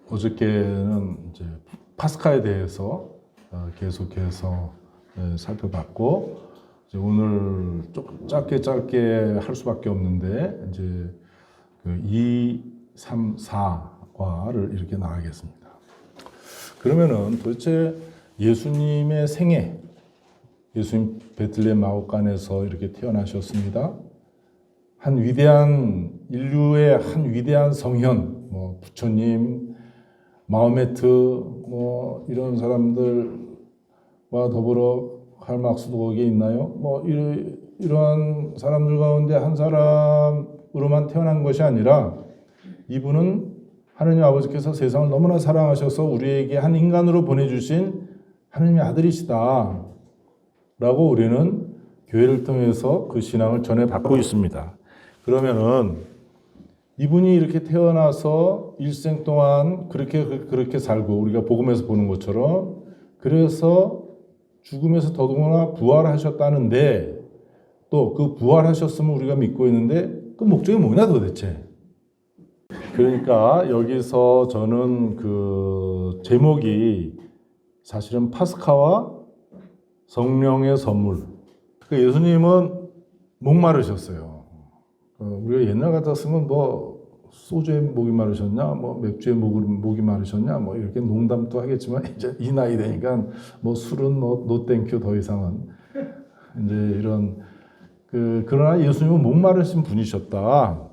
어저께는 이제 파스카에 대해서 계속해서 살펴봤고, 이제 오늘 조금 짧게 할 수밖에 없는데 이제 그 2, 3, 4과를 이렇게 나가겠습니다. 그러면은 도대체 예수님의 생애, 예수님 베들레헴 마옥간에서 이렇게 태어나셨습니다. 한 위대한 인류의 한 위대한 성현, 뭐 부처님, 마호메트, 뭐 이런 사람들과 더불어 칼 막스도 거기에 있나요? 뭐 이러한 사람들 가운데 한 사람으로만 태어난 것이 아니라 이분은 하느님 아버지께서 세상을 너무나 사랑하셔서 우리에게 한 인간으로 보내주신 하느님의 아들이시다 라고 우리는 교회를 통해서 그 신앙을 전해받고 있습니다. 그러면은 이분이 이렇게 태어나서 일생 동안 그렇게 살고 우리가 복음에서 보는 것처럼 그래서 죽음에서 더더구나 부활하셨다는데 또 그 부활하셨음을 우리가 믿고 있는데 그 목적이 뭐냐 도대체? 그러니까 여기서 저는 그 제목이 사실은 파스카와 성령의 선물. 그 예수님은 목마르셨어요. 우리가 옛날 같았으면 뭐 소주에 목이 마르셨냐, 뭐 맥주에 목이 마르셨냐, 뭐 이렇게 농담도 하겠지만 이제 이 나이 되니까 뭐 술은 노 땡큐 더 이상은 이제 이런 그러나 예수님은 목마르신 분이셨다.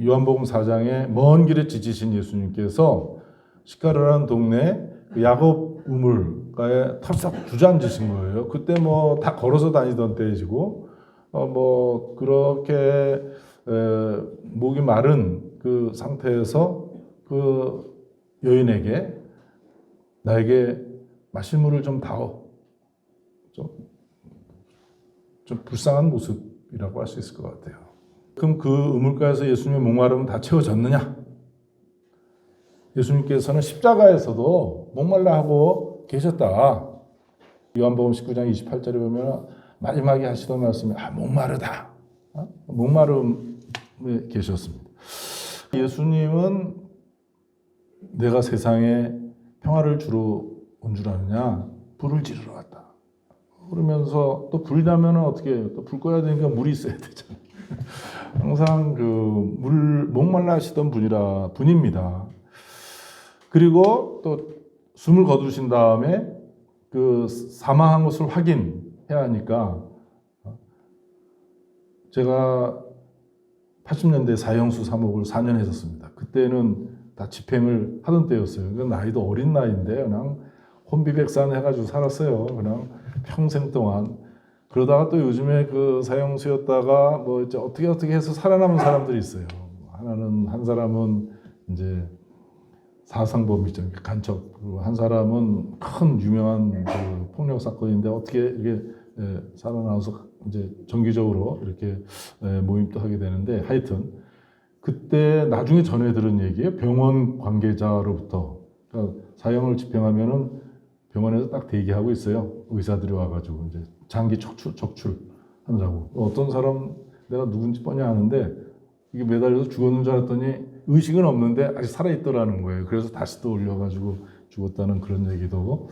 요한복음 4장에 먼 길에 지치신 예수님께서 시카르라는 동네 야곱 우물가에 털썩 주저앉으신 거예요. 그때 뭐 다 걸어서 다니던 때이고 뭐 그렇게 목이 마른 그 상태에서 그 여인에게 나에게 마실 물을 좀 다오. 좀 불쌍한 모습이라고 할 수 있을 것 같아요. 그럼 그 우물가에서 예수님의 목마름은 다 채워졌느냐? 예수님께서는 십자가에서도 목말라 하고 계셨다. 요한복음 19장 28절에 보면 마지막에 하시던 말씀이 목마르다. 목마름에 계셨습니다. 예수님은 내가 세상에 평화를 주러 온 줄 아느냐? 불을 지르러 왔다. 그러면서 또 불이 나면 어떻게 해요? 또 불 꺼야 되니까 물이 있어야 되잖아요. 항상 목말라 하시던 분입니다. 그리고 또 숨을 거두신 다음에 그 사망한 것을 확인해야 하니까 제가 80년대 사형수 3억을 4년 했었습니다. 그때는 다 집행을 하던 때였어요. 나이도 어린 나이인데 그냥 혼비백산 해가지고 살았어요. 그냥 평생 동안. 그러다가 또 요즘에 그 사형수였다가 뭐 이제 어떻게 해서 살아남은 사람들이 있어요. 한 사람은 이제 사상범이죠. 간첩. 그리고 한 사람은 큰 유명한 그 폭력 사건인데 어떻게 이게 살아나와서 이제 정기적으로 이렇게 모임도 하게 되는데 하여튼 그때 나중에 전해 들은 얘기예요. 병원 관계자로부터 그러니까 사형을 집행하면은 병원에서 딱 대기하고 있어요. 의사들이 와가지고 이제 장기 적출하느라고. 어떤 사람 내가 누군지 뻔히 아는데 이게 매달려서 죽었는 줄 알았더니 의식은 없는데 아직 살아있더라는 거예요. 그래서 다시 또 올려가지고 죽었다는 그런 얘기도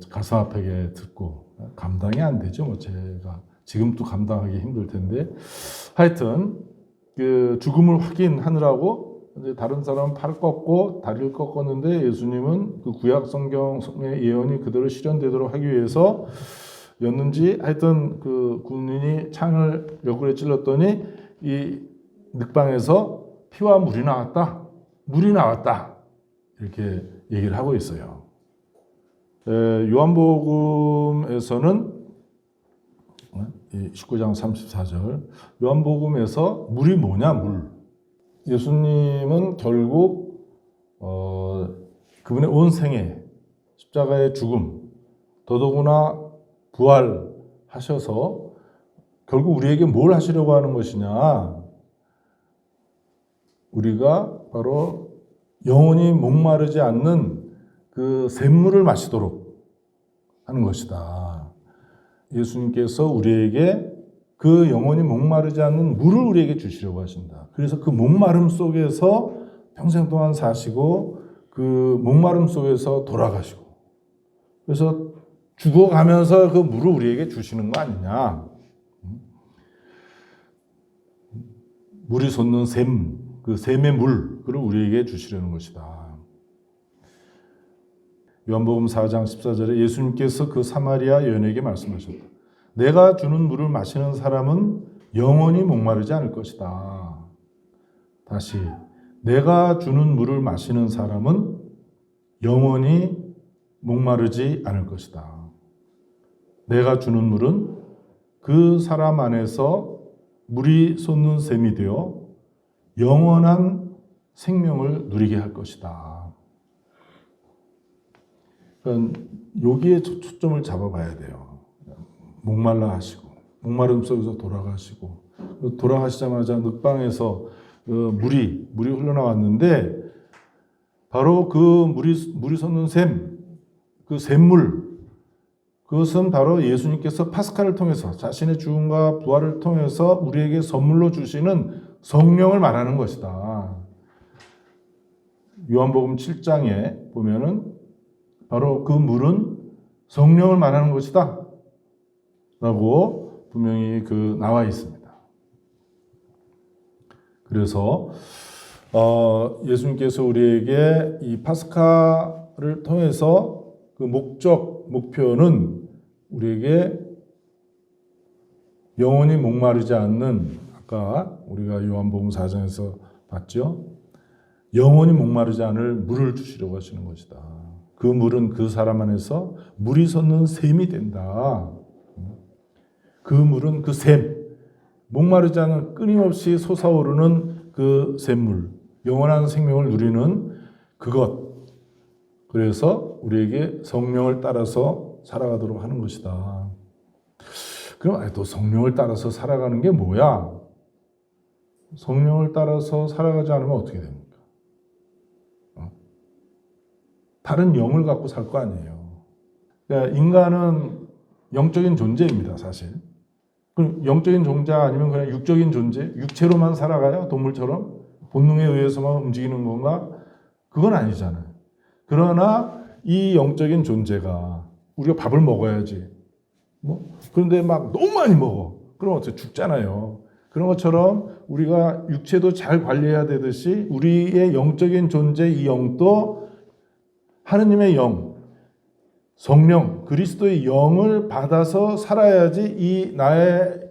가슴 아프게 듣고 감당이 안 되죠. 뭐 제가 지금도 감당하기 힘들 텐데 하여튼 그 죽음을 확인하느라고 이제 다른 사람은 팔을 꺾고 다리를 꺾었는데 예수님은 그 구약 성경의 예언이 그대로 실현되도록 하기 위해서 였는지 하여튼 그 군인이 창을 옆구리에 찔렀더니 이 늑방에서 피와 물이 나왔다 이렇게 얘기를 하고 있어요. 요한복음에서는 19장 34절 요한복음에서 물이 뭐냐 물 예수님은 결국 그분의 온 생애 십자가의 죽음 더더구나 부활하셔서 결국 우리에게 뭘 하시려고 하는 것이냐 우리가 바로 영원히 목마르지 않는 그 샘물을 마시도록 하는 것이다. 예수님께서 우리에게 그 영원히 목마르지 않는 물을 우리에게 주시려고 하신다. 그래서 그 목마름 속에서 평생 동안 사시고 그 목마름 속에서 돌아가시고 그래서 죽어가면서 그 물을 우리에게 주시는 거 아니냐. 물이 솟는 샘, 그 샘의 물을 우리에게 주시려는 것이다. 요한복음 4장 14절에 예수님께서 그 사마리아 여인에게 말씀하셨다. 내가 주는 물을 마시는 사람은 영원히 목마르지 않을 것이다. 다시 내가 주는 물을 마시는 사람은 영원히 목마르지 않을 것이다. 내가 주는 물은 그 사람 안에서 물이 솟는 샘이 되어 영원한 생명을 누리게 할 것이다. 그러니까 여기에 초점을 잡아봐야 돼요. 목말라 하시고 목마름 속에서 돌아가시고 돌아가시자마자 늑방에서 물이 흘러나왔는데 바로 그 물이 솟는 샘, 그 샘물, 그것은 바로 예수님께서 파스카를 통해서 자신의 죽음과 부활을 통해서 우리에게 선물로 주시는 성령을 말하는 것이다. 요한복음 7장에 보면은 바로 그 물은 성령을 말하는 것이다 라고 분명히 나와 있습니다. 그래서 예수님께서 우리에게 이 파스카를 통해서 그 목표는 우리에게 영원히 목마르지 않는, 아까 우리가 요한복음 4장에서 봤죠? 영원히 목마르지 않을 물을 주시려고 하시는 것이다. 그 물은 그 사람 안에서 물이 솟는 샘이 된다. 그 물은 그 샘, 목마르지 않은 끊임없이 솟아오르는 그 샘물, 영원한 생명을 누리는 그것. 그래서 우리에게 성령을 따라서 살아가도록 하는 것이다. 그럼 또 성령을 따라서 살아가는 게 뭐야? 성령을 따라서 살아가지 않으면 어떻게 됩니까? 다른 영을 갖고 살 거 아니에요. 그러니까 인간은 영적인 존재입니다, 사실. 그럼 영적인 존재 아니면 그냥 육적인 존재? 육체로만 살아가요? 동물처럼? 본능에 의해서만 움직이는 건가? 그건 아니잖아요. 그러나 이 영적인 존재가 우리가 밥을 먹어야지. 그런데 막 너무 많이 먹어. 그럼 어떻게 죽잖아요. 그런 것처럼 우리가 육체도 잘 관리해야 되듯이 우리의 영적인 존재, 이 영도 하느님의 영, 성령, 그리스도의 영을 받아서 살아야지 이 나의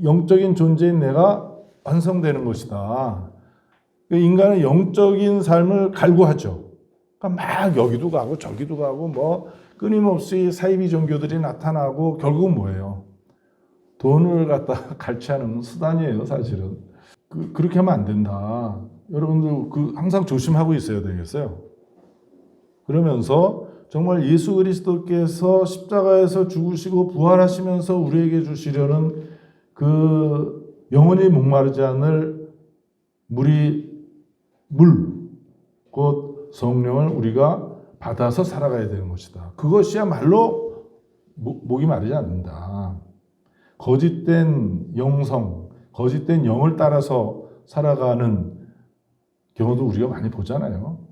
영적인 존재인 내가 완성되는 것이다. 인간은 영적인 삶을 갈구하죠. 그러니까 막 여기도 가고 저기도 가고 끊임없이 사이비 종교들이 나타나고 결국은 뭐예요? 돈을 갖다 갈취하는 수단이에요, 사실은. 그렇게 하면 안 된다. 여러분들 항상 조심하고 있어야 되겠어요. 그러면서 정말 예수 그리스도께서 십자가에서 죽으시고 부활하시면서 우리에게 주시려는 그 영원히 목마르지 않을 곧 성령을 우리가 받아서 살아가야 되는 것이다. 그것이야말로 목이 마르지 않는다. 거짓된 영성, 거짓된 영을 따라서 살아가는 경우도 우리가 많이 보잖아요.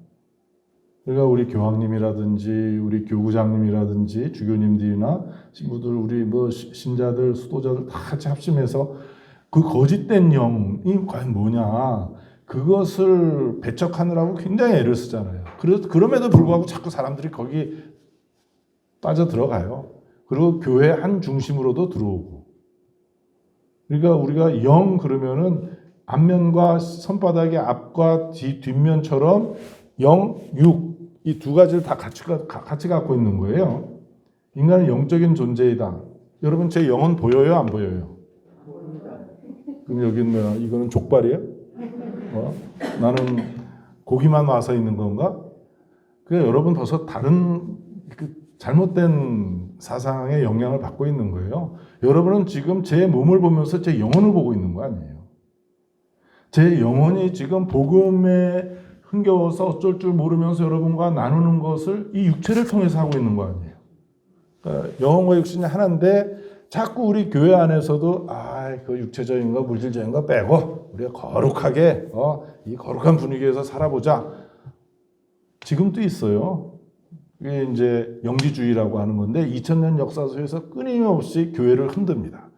그러니까 우리 교황님이라든지 우리 교구장님이라든지 주교님들이나 친구들, 우리 신자들, 수도자들 다 같이 합심해서 그 거짓된 영이 과연 뭐냐, 그것을 배척하느라고 굉장히 애를 쓰잖아요. 그럼에도 불구하고 자꾸 사람들이 거기 빠져 들어가요. 그리고 교회 한 중심으로도 들어오고. 그러니까 우리가 영 그러면은 앞면과 손바닥의 앞과 뒷면처럼 영, 육, 이 두 가지를 다 같이 갖고 있는 거예요. 인간은 영적인 존재이다. 여러분 제 영은 보여요, 안 보여요? 그럼 여기는 뭐야? 이거는 족발이에요? 나는 고기만 와서 있는 건가? 그러니까 여러분 벌써 다른 잘못된 사상의 영향을 받고 있는 거예요. 여러분은 지금 제 몸을 보면서 제 영혼을 보고 있는 거 아니에요. 제 영혼이 지금 복음에 흥겨워서 어쩔 줄 모르면서 여러분과 나누는 것을 이 육체를 통해서 하고 있는 거 아니에요. 그러니까 영혼과 육신이 하나인데 자꾸 우리 교회 안에서도 그 육체적인 거 물질적인 거 빼고 우리가 거룩하게 이 거룩한 분위기에서 살아보자. 지금도 있어요. 이게 이제 영지주의라고 하는 건데 2000년 역사 속에서 끊임없이 교회를 흔듭니다.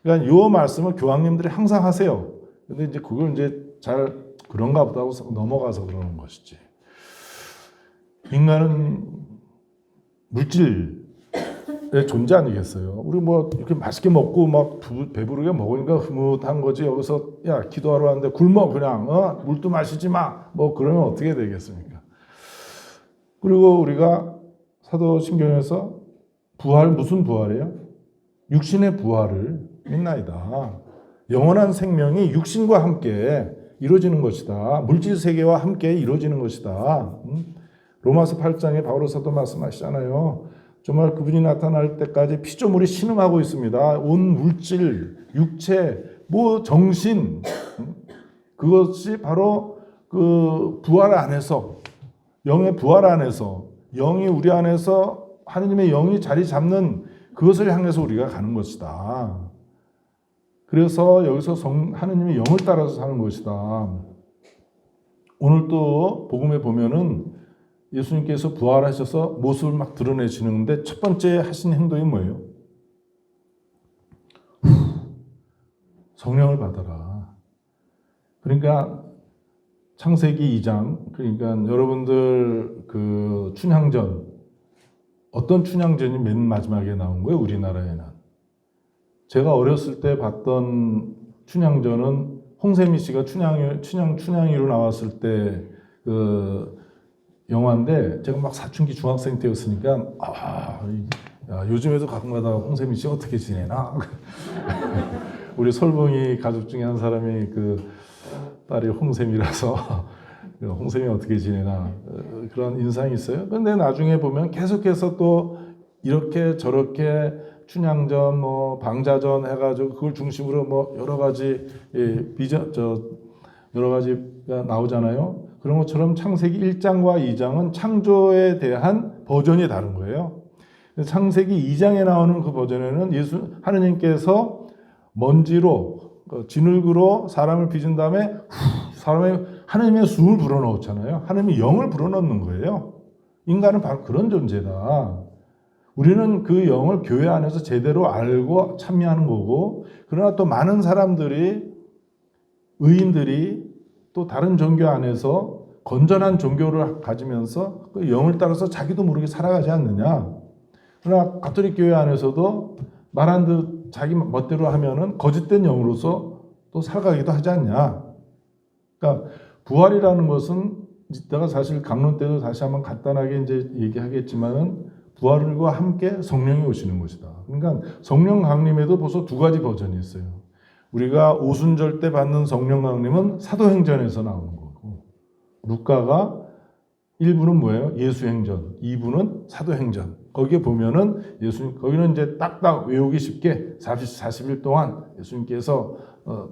그러니까 이 말씀을 교황님들이 항상 하세요. 근데 이제 그걸 이제 잘 그런가 보다 하고 넘어가서 그러는 것이지. 인간은 물질의 존재 아니겠어요? 우리 뭐 이렇게 맛있게 먹고 막 배부르게 먹으니까 흐뭇한 거지. 여기서 야 기도하러 왔는데 굶어 그냥 물도 마시지 마. 뭐 그러면 어떻게 되겠습니까? 그리고 우리가 사도신경에서 부활 무슨 부활이에요? 육신의 부활을 믿나이다. 영원한 생명이 육신과 함께 이루어지는 것이다. 물질 세계와 함께 이루어지는 것이다. 로마서 8장에 바울 사도 말씀하시잖아요. 정말 그분이 나타날 때까지 피조물이 신음하고 있습니다. 온 물질, 육체, 뭐 정신, 그것이 바로 그 부활 안에서, 영의 부활 안에서, 영이 우리 안에서 하느님의 영이 자리 잡는 그것을 향해서 우리가 가는 것이다. 그래서 여기서 하느님의 영을 따라서 사는 것이다. 오늘 또 복음에 보면은 예수님께서 부활하셔서 모습을 막 드러내시는데 첫 번째 하신 행동이 뭐예요? 성령을 받아라. 그러니까 창세기 2장, 그러니까 여러분들 그 춘향전, 어떤 춘향전이 맨 마지막에 나온 거예요? 우리나라에는. 제가 어렸을 때 봤던 춘향전은 홍세미 씨가 춘향이로 나왔을 때 그 영화인데 제가 막 사춘기 중학생 때였으니까 요즘에도 가끔가다 홍세미 씨 어떻게 지내나? 우리 설봉이 가족 중에 한 사람이 그 딸이 홍세미라서 홍세미 어떻게 지내나 그런 인상이 있어요. 그런데 나중에 보면 계속해서 또 이렇게 저렇게 춘향전, 뭐 방자전 해가지고 그걸 중심으로 뭐 여러 가지 여러 가지가 나오잖아요. 그런 것처럼 창세기 1장과 2장은 창조에 대한 버전이 다른 거예요. 창세기 2장에 나오는 그 버전에는 하느님께서 먼지로 진흙으로 사람을 빚은 다음에 하느님의 숨을 불어넣잖아요. 하느님의 영을 불어넣는 거예요. 인간은 바로 그런 존재다. 우리는 그 영을 교회 안에서 제대로 알고 참여하는 거고, 그러나 또 많은 사람들이, 의인들이 또 다른 종교 안에서 건전한 종교를 가지면서 그 영을 따라서 자기도 모르게 살아가지 않느냐. 그러나 가톨릭 교회 안에서도 말한 듯 자기 멋대로 하면은 거짓된 영으로서 또 살아가기도 하지 않냐. 그러니까 부활이라는 것은 내가 사실 강론 때도 다시 한번 간단하게 이제 얘기하겠지만은 부활과 함께 성령이 오시는 것이다. 그러니까 성령 강림에도 벌써 두 가지 버전이 있어요. 우리가 오순절 때 받는 성령 강림은 사도행전에서 나오는 거고, 루카가 1부는 뭐예요? 예수행전, 2부는 사도행전. 거기에 보면은 거기는 이제 딱딱 외우기 쉽게 40일 동안 예수님께서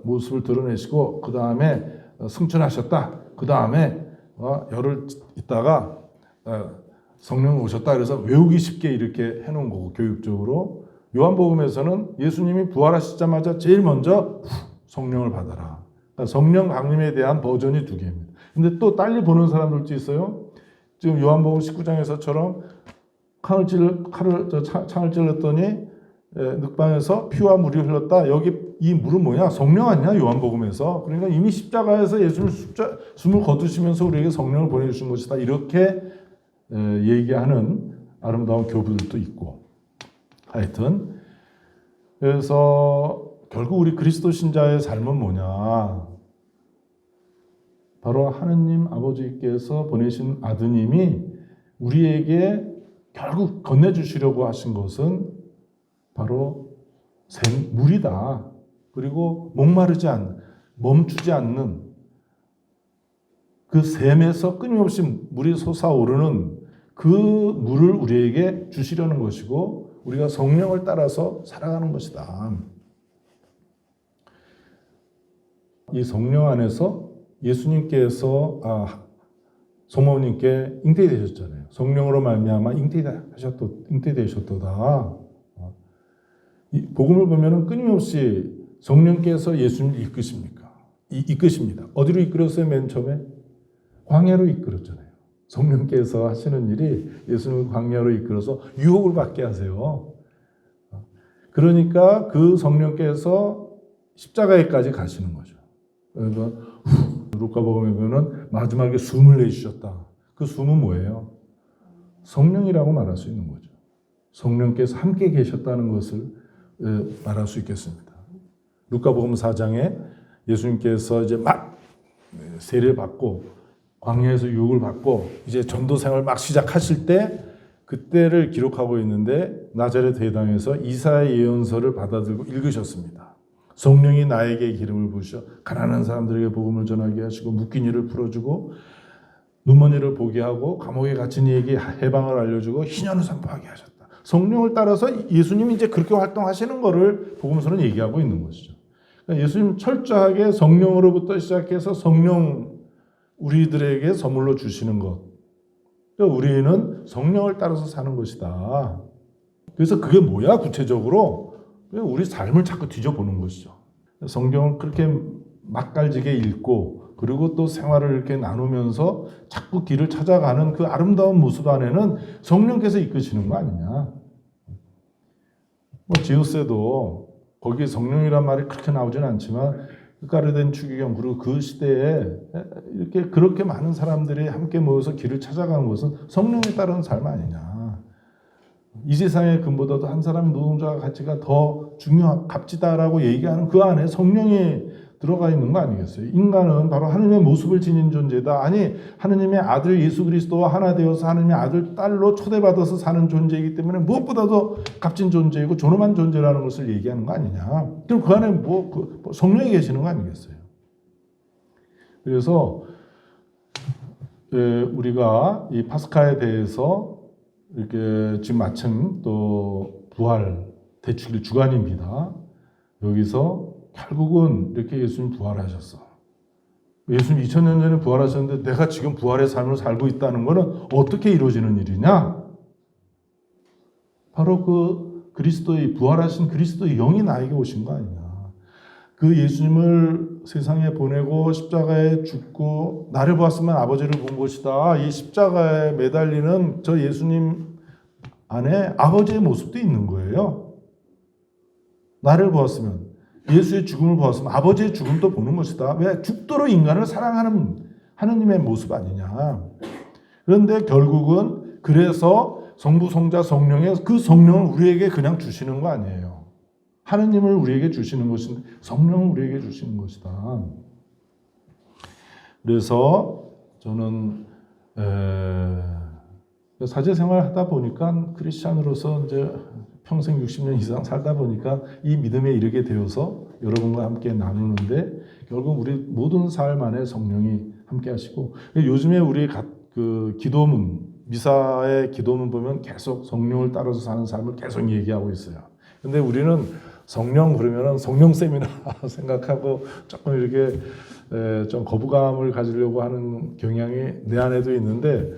모습을 드러내시고 그 다음에 승천하셨다. 그 다음에 열흘 있다가 성령 오셨다. 그래서 외우기 쉽게 이렇게 해놓은 거고, 교육적으로. 요한복음에서는 예수님이 부활하시자마자 제일 먼저 성령을 받아라. 그러니까 성령 강림에 대한 버전이 두 개입니다. 근데 또 딸리 보는 사람들도 있어요. 지금 요한복음 19장에서처럼 창을 찔렀더니 늑방에서 피와 물이 흘렀다. 여기 이 물은 뭐냐? 성령 아니냐? 요한복음에서. 그러니까 이미 십자가에서 예수님 숨을 거두시면서 우리에게 성령을 보내주신 것이다. 이렇게 얘기하는 아름다운 교부들도 있고. 하여튼 그래서 결국 우리 그리스도 신자의 삶은 뭐냐? 바로 하느님 아버지께서 보내신 아드님이 우리에게 결국 건네주시려고 하신 것은 바로 물이다. 그리고 목마르지 않는, 멈추지 않는 그 샘에서 끊임없이 물이 솟아오르는 그 물을 우리에게 주시려는 것이고, 우리가 성령을 따라서 살아가는 것이다. 이 성령 안에서 예수님께서 소모님께 잉태되셨잖아요. 성령으로 말미암아 잉태되셨도다. 이 복음을 보면은 끊임없이 성령께서 예수님을 이끄십니까? 이끄십니다. 어디로 이끌었어요? 맨 처음에 광야로 이끌었잖아요. 성령께서 하시는 일이 예수님을 광야로 이끌어서 유혹을 받게 하세요. 그러니까 그 성령께서 십자가에까지 가시는 거죠. 그러니까 루카복음에 보면 마지막에 숨을 내쉬셨다. 그 숨은 뭐예요? 성령이라고 말할 수 있는 거죠. 성령께서 함께 계셨다는 것을 말할 수 있겠습니다. 루카복음 4장에 예수님께서 이제 막 세례받고 광야에서 유혹을 받고 이제 전도 생활을 막 시작하실 때 그때를 기록하고 있는데 나자렛 회당에서 이사야 예언서를 받아들고 읽으셨습니다. 성령이 나에게 기름을 부으셔 가난한 사람들에게 복음을 전하게 하시고 묶인 이를 풀어주고 눈먼 이를 보게 하고 감옥에 갇힌 이에게 해방을 알려주고 희년을 선포하게 하셨다. 성령을 따라서 예수님이 이제 그렇게 활동하시는 거를 복음서는 얘기하고 있는 것이죠. 그러니까 예수님 철저하게 성령으로부터 시작해서 성령 우리들에게 선물로 주시는 것. 그러니까 우리는 성령을 따라서 사는 것이다. 그래서 그게 뭐야 구체적으로? 그냥 우리 삶을 자꾸 뒤져보는 것이죠. 성경을 그렇게 맛깔지게 읽고 그리고 또 생활을 이렇게 나누면서 자꾸 길을 찾아가는 그 아름다운 모습 안에는 성령께서 이끄시는 거 아니냐. 지우스에도 거기에 성령이란 말이 그렇게 나오진 않지만 가르된 추기경 그리고 그 시대에 이렇게 그렇게 많은 사람들이 함께 모여서 길을 찾아가는 것은 성령에 따른 삶 아니냐. 이 세상의 금보다도 한 사람 노동자의 가치가 더 값지다라고 얘기하는 그 안에 성령이 들어가 있는 거 아니겠어요? 인간은 바로 하느님의 모습을 지닌 존재다. 아니 하느님의 아들 예수 그리스도와 하나 되어서 하느님의 아들 딸로 초대받아서 사는 존재이기 때문에 무엇보다도 값진 존재이고 존엄한 존재라는 것을 얘기하는 거 아니냐. 그럼 그 안에 성령이 계시는 거 아니겠어요? 그래서 우리가 이 파스카에 대해서 이렇게 지금 마침 또 부활 대축일 주간입니다. 여기서 결국은 이렇게 예수님 부활하셨어. 예수님 2000년 전에 부활하셨는데 내가 지금 부활의 삶을 살고 있다는 것은 어떻게 이루어지는 일이냐? 바로 그 그리스도의 부활하신 그리스도의 영이 나에게 오신 거 아니냐. 그 예수님을 세상에 보내고 십자가에 죽고 나를 보았으면 아버지를 본 것이다. 이 십자가에 매달리는 저 예수님 안에 아버지의 모습도 있는 거예요. 나를 보았으면 예수의 죽음을 보았으면 아버지의 죽음도 보는 것이다. 왜? 죽도록 인간을 사랑하는 하느님의 모습 아니냐. 그런데 결국은 그래서 성부, 성자, 성령의 그 성령을 우리에게 그냥 주시는 거 아니에요. 하느님을 우리에게 주시는 것인데 성령을 우리에게 주시는 것이다. 그래서 저는 사제생활 하다 보니까 크리스찬으로서 이제 평생 60년 이상 살다 보니까 이 믿음에 이르게 되어서 여러분과 함께 나누는데 결국 우리 모든 삶 안에 성령이 함께 하시고 요즘에 우리 그 기도문 미사의 기도문 보면 계속 성령을 따라서 사는 삶을 계속 얘기하고 있어요. 근데 우리는 성령 그러면은 성령쌤이나 생각하고 조금 이렇게 좀 거부감을 가지려고 하는 경향이 내 안에도 있는데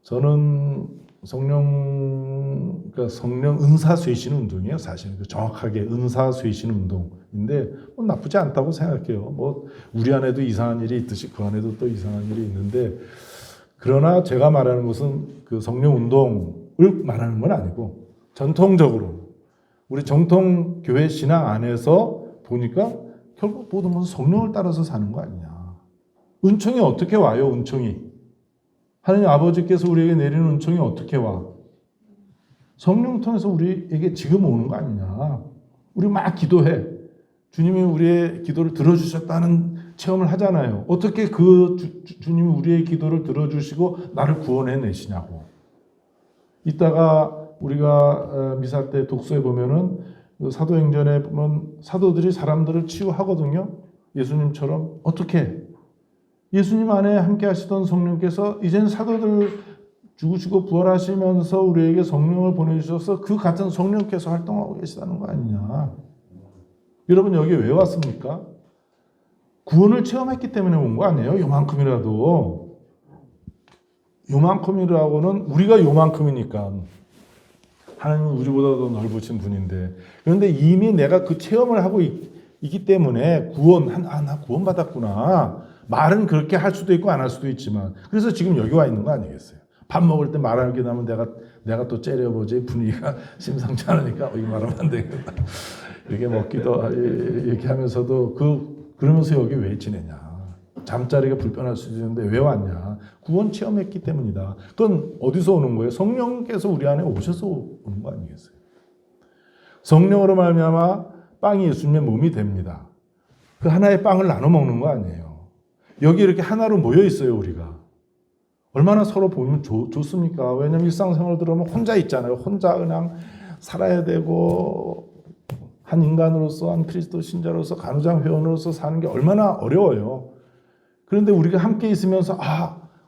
저는 그러니까 성령 은사 쇄신 운동이에요. 사실 정확하게 은사 쇄신 운동인데 나쁘지 않다고 생각해요. 우리 안에도 이상한 일이 있듯이 그 안에도 또 이상한 일이 있는데 그러나 제가 말하는 것은 그 성령 운동을 말하는 건 아니고 전통적으로 우리 정통 교회 신앙 안에서 보니까 결국 모든 것은 성령을 따라서 사는 거 아니냐. 은총이 어떻게 와요? 은총이 하느님 아버지께서 우리에게 내리는 은총이 어떻게 와? 성령 통해서 우리에게 지금 오는 거 아니냐. 우리 막 기도해. 주님이 우리의 기도를 들어주셨다는 체험을 하잖아요. 어떻게 그 주님이 우리의 기도를 들어주시고 나를 구원해 내시냐고. 이따가 우리가 미사 때 독서에 보면은 사도행전에 보면 사도들이 사람들을 치유하거든요. 예수님처럼 어떻게? 예수님 안에 함께 하시던 성령께서 이제는 사도들 죽으시고 부활하시면서 우리에게 성령을 보내주셔서 그 같은 성령께서 활동하고 계시다는 거 아니냐. 여러분 여기 왜 왔습니까? 구원을 체험했기 때문에 온 거 아니에요? 요만큼이라도. 요만큼이라고는 우리가 요만큼이니까. 하나님은 우리보다 더 넓으신 분인데. 그런데 이미 내가 그 체험을 하고 이기 때문에 나 구원받았구나. 말은 그렇게 할 수도 있고 안 할 수도 있지만, 그래서 지금 여기 와 있는 거 아니겠어요? 밥 먹을 때 말하게 되면 내가 또 째려보지, 분위기가 심상치 않으니까 이거 말하면 안 되겠다. 이렇게 먹기도 이렇게 하면서도 그러면서 여기 왜 지내냐? 잠자리가 불편할 수도 있는데 왜 왔냐? 구원 체험했기 때문이다. 그건 어디서 오는 거예요? 성령께서 우리 안에 오셔서 오는 거 아니겠어요? 성령으로 말미암아 빵이 예수님의 몸이 됩니다. 그 하나의 빵을 나눠 먹는 거 아니에요. 여기 이렇게 하나로 모여 있어요, 우리가. 얼마나 서로 보면 좋습니까? 왜냐하면 일상생활 들어오면 혼자 있잖아요. 혼자 그냥 살아야 되고, 한 인간으로서, 한 그리스도 신자로서, 간우장 회원으로서 사는 게 얼마나 어려워요. 그런데 우리가 함께 있으면서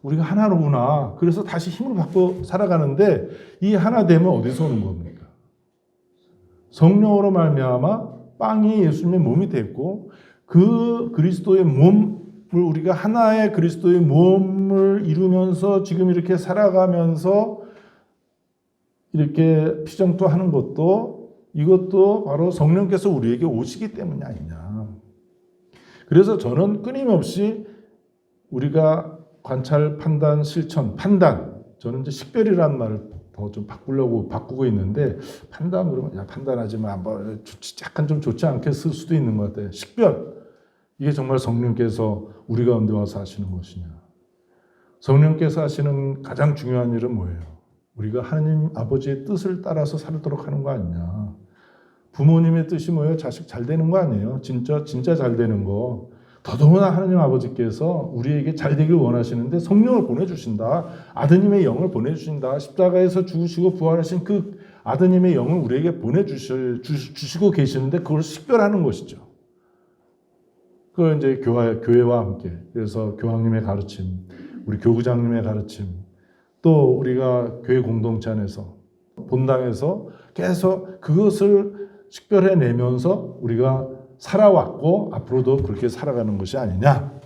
우리가 하나로구나. 그래서 다시 힘을 받고 살아가는데 이 하나 되면 어디서 오는 겁니까? 성령으로 말미암아 빵이 예수님의 몸이 됐고 그 그리스도의 몸을 우리가 하나의 그리스도의 몸을 이루면서 지금 이렇게 살아가면서 이렇게 피정토하는 것도 이것도 바로 성령께서 우리에게 오시기 때문이 아니냐. 그래서 저는 끊임없이 우리가 관찰, 판단, 실천, 저는 이제 식별이라는 말을 더 좀 바꾸고 있는데, 판단 그러면 판단하지 마. 약간 좀 좋지 않게 쓸 수도 있는 것 같아요. 식별. 이게 정말 성령께서 우리 가운데 와서 하시는 것이냐. 성령께서 하시는 가장 중요한 일은 뭐예요? 우리가 하나님 아버지의 뜻을 따라서 살도록 하는 거 아니냐. 부모님의 뜻이 뭐예요? 자식 잘 되는 거 아니에요? 진짜 잘 되는 거. 더더구나 하나님 아버지께서 우리에게 잘 되길 원하시는데 성령을 보내주신다. 아드님의 영을 보내주신다. 십자가에서 죽으시고 부활하신 그 아드님의 영을 우리에게 보내주시고 계시는데 그걸 식별하는 것이죠. 그걸 이제 교회와 함께. 그래서 교황님의 가르침, 우리 교구장님의 가르침, 또 우리가 교회 공동체 안에서, 본당에서 계속 그것을 식별해내면서 우리가 살아왔고 앞으로도 그렇게 살아가는 것이 아니냐.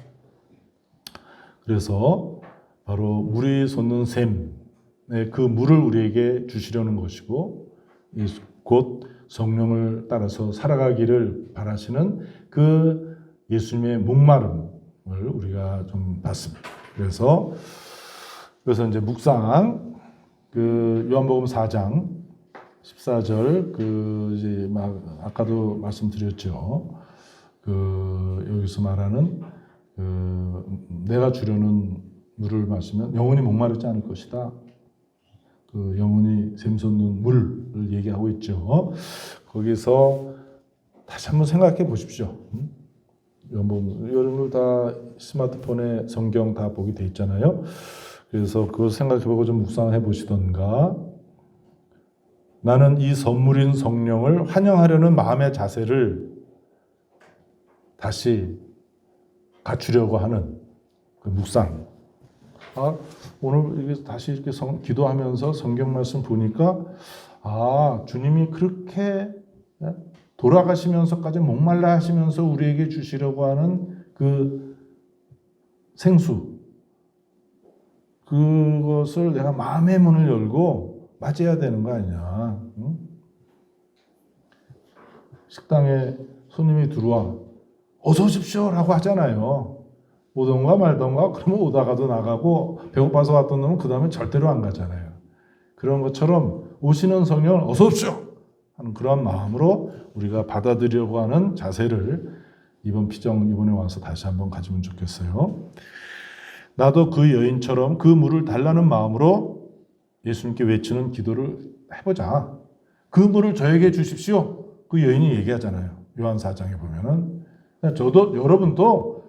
그래서 바로 물이 솟는 샘의 그 물을 우리에게 주시려는 것이고 곧 성령을 따라서 살아가기를 바라시는 그 예수님의 목마름을 우리가 좀 봤습니다. 그래서 이제 묵상 요한복음 4장 14절 이제 아까도 말씀드렸죠. 여기서 말하는 내가 주려는 물을 마시면 영원히 목마르지 않을 것이다. 영원히 샘솟는 물을 얘기하고 있죠. 거기서 다시 한번 생각해 보십시오. 여러분들 다 스마트폰에 성경 다 보게 돼 있잖아요. 그래서 그걸 생각해 보고 좀 묵상해 보시던가. 나는 이 선물인 성령을 환영하려는 마음의 자세를 다시 갖추려고 하는 그 묵상. 오늘 이렇게 다시 이렇게 기도하면서 성경 말씀 보니까 주님이 그렇게 돌아가시면서까지 목말라 하시면서 우리에게 주시려고 하는 그 생수, 그것을 내가 마음의 문을 열고 맞아야 되는 거 아니냐. 응? 식당에 손님이 들어와 어서 오십시오 라고 하잖아요. 오던가 말던가. 그러면 오다가도 나가고 배고파서 왔던 놈은 그 다음에 절대로 안 가잖아요. 그런 것처럼 오시는 성령을 어서 오십시오 하는 그런 마음으로 우리가 받아들이려고 하는 자세를 이번에 와서 다시 한번 가지면 좋겠어요. 나도 그 여인처럼 그 물을 달라는 마음으로 예수님께 외치는 기도를 해보자. 그 물을 저에게 주십시오. 그 여인이 얘기하잖아요. 요한 4장에 보면은. 여러분도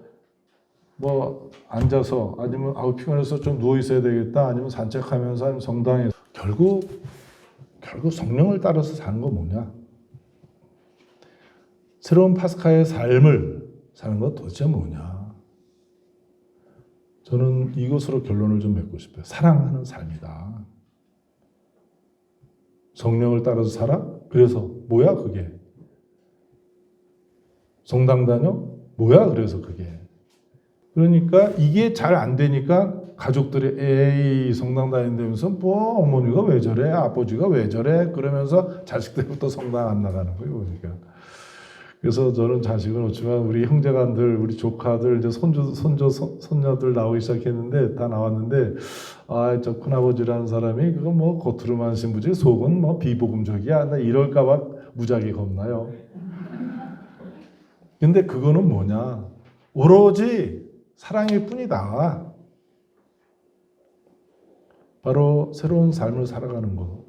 앉아서 아니면 피곤해서 좀 누워 있어야 되겠다. 아니면 산책하면서 아니면 성당에서 결국 성령을 따라서 사는 건 뭐냐? 새로운 파스카의 삶을 사는 건 도대체 뭐냐? 저는 이것으로 결론을 좀 맺고 싶어요. 사랑하는 삶이다. 성령을 따라서 살아? 그래서 뭐야 그게? 성당 다녀? 뭐야 그래서 그게? 그러니까 이게 잘 안 되니까 가족들이 에이 성당 다닌다면서 어머니가 왜 저래? 아버지가 왜 저래? 그러면서 자식들부터 성당 안 나가는 거예요. 그러니까. 그래서 저는 자식은 없지만 우리 형제간들, 우리 조카들, 이제 손녀들 나오기 시작했는데, 다 나왔는데, 아, 저 큰아버지라는 사람이 그거 뭐 겉으로만 신부지 속은 뭐 비복음적이야. 나 이럴까봐 무지하게 겁나요. 근데 그거는 뭐냐? 오로지 사랑일 뿐이다. 바로 새로운 삶을 살아가는 것,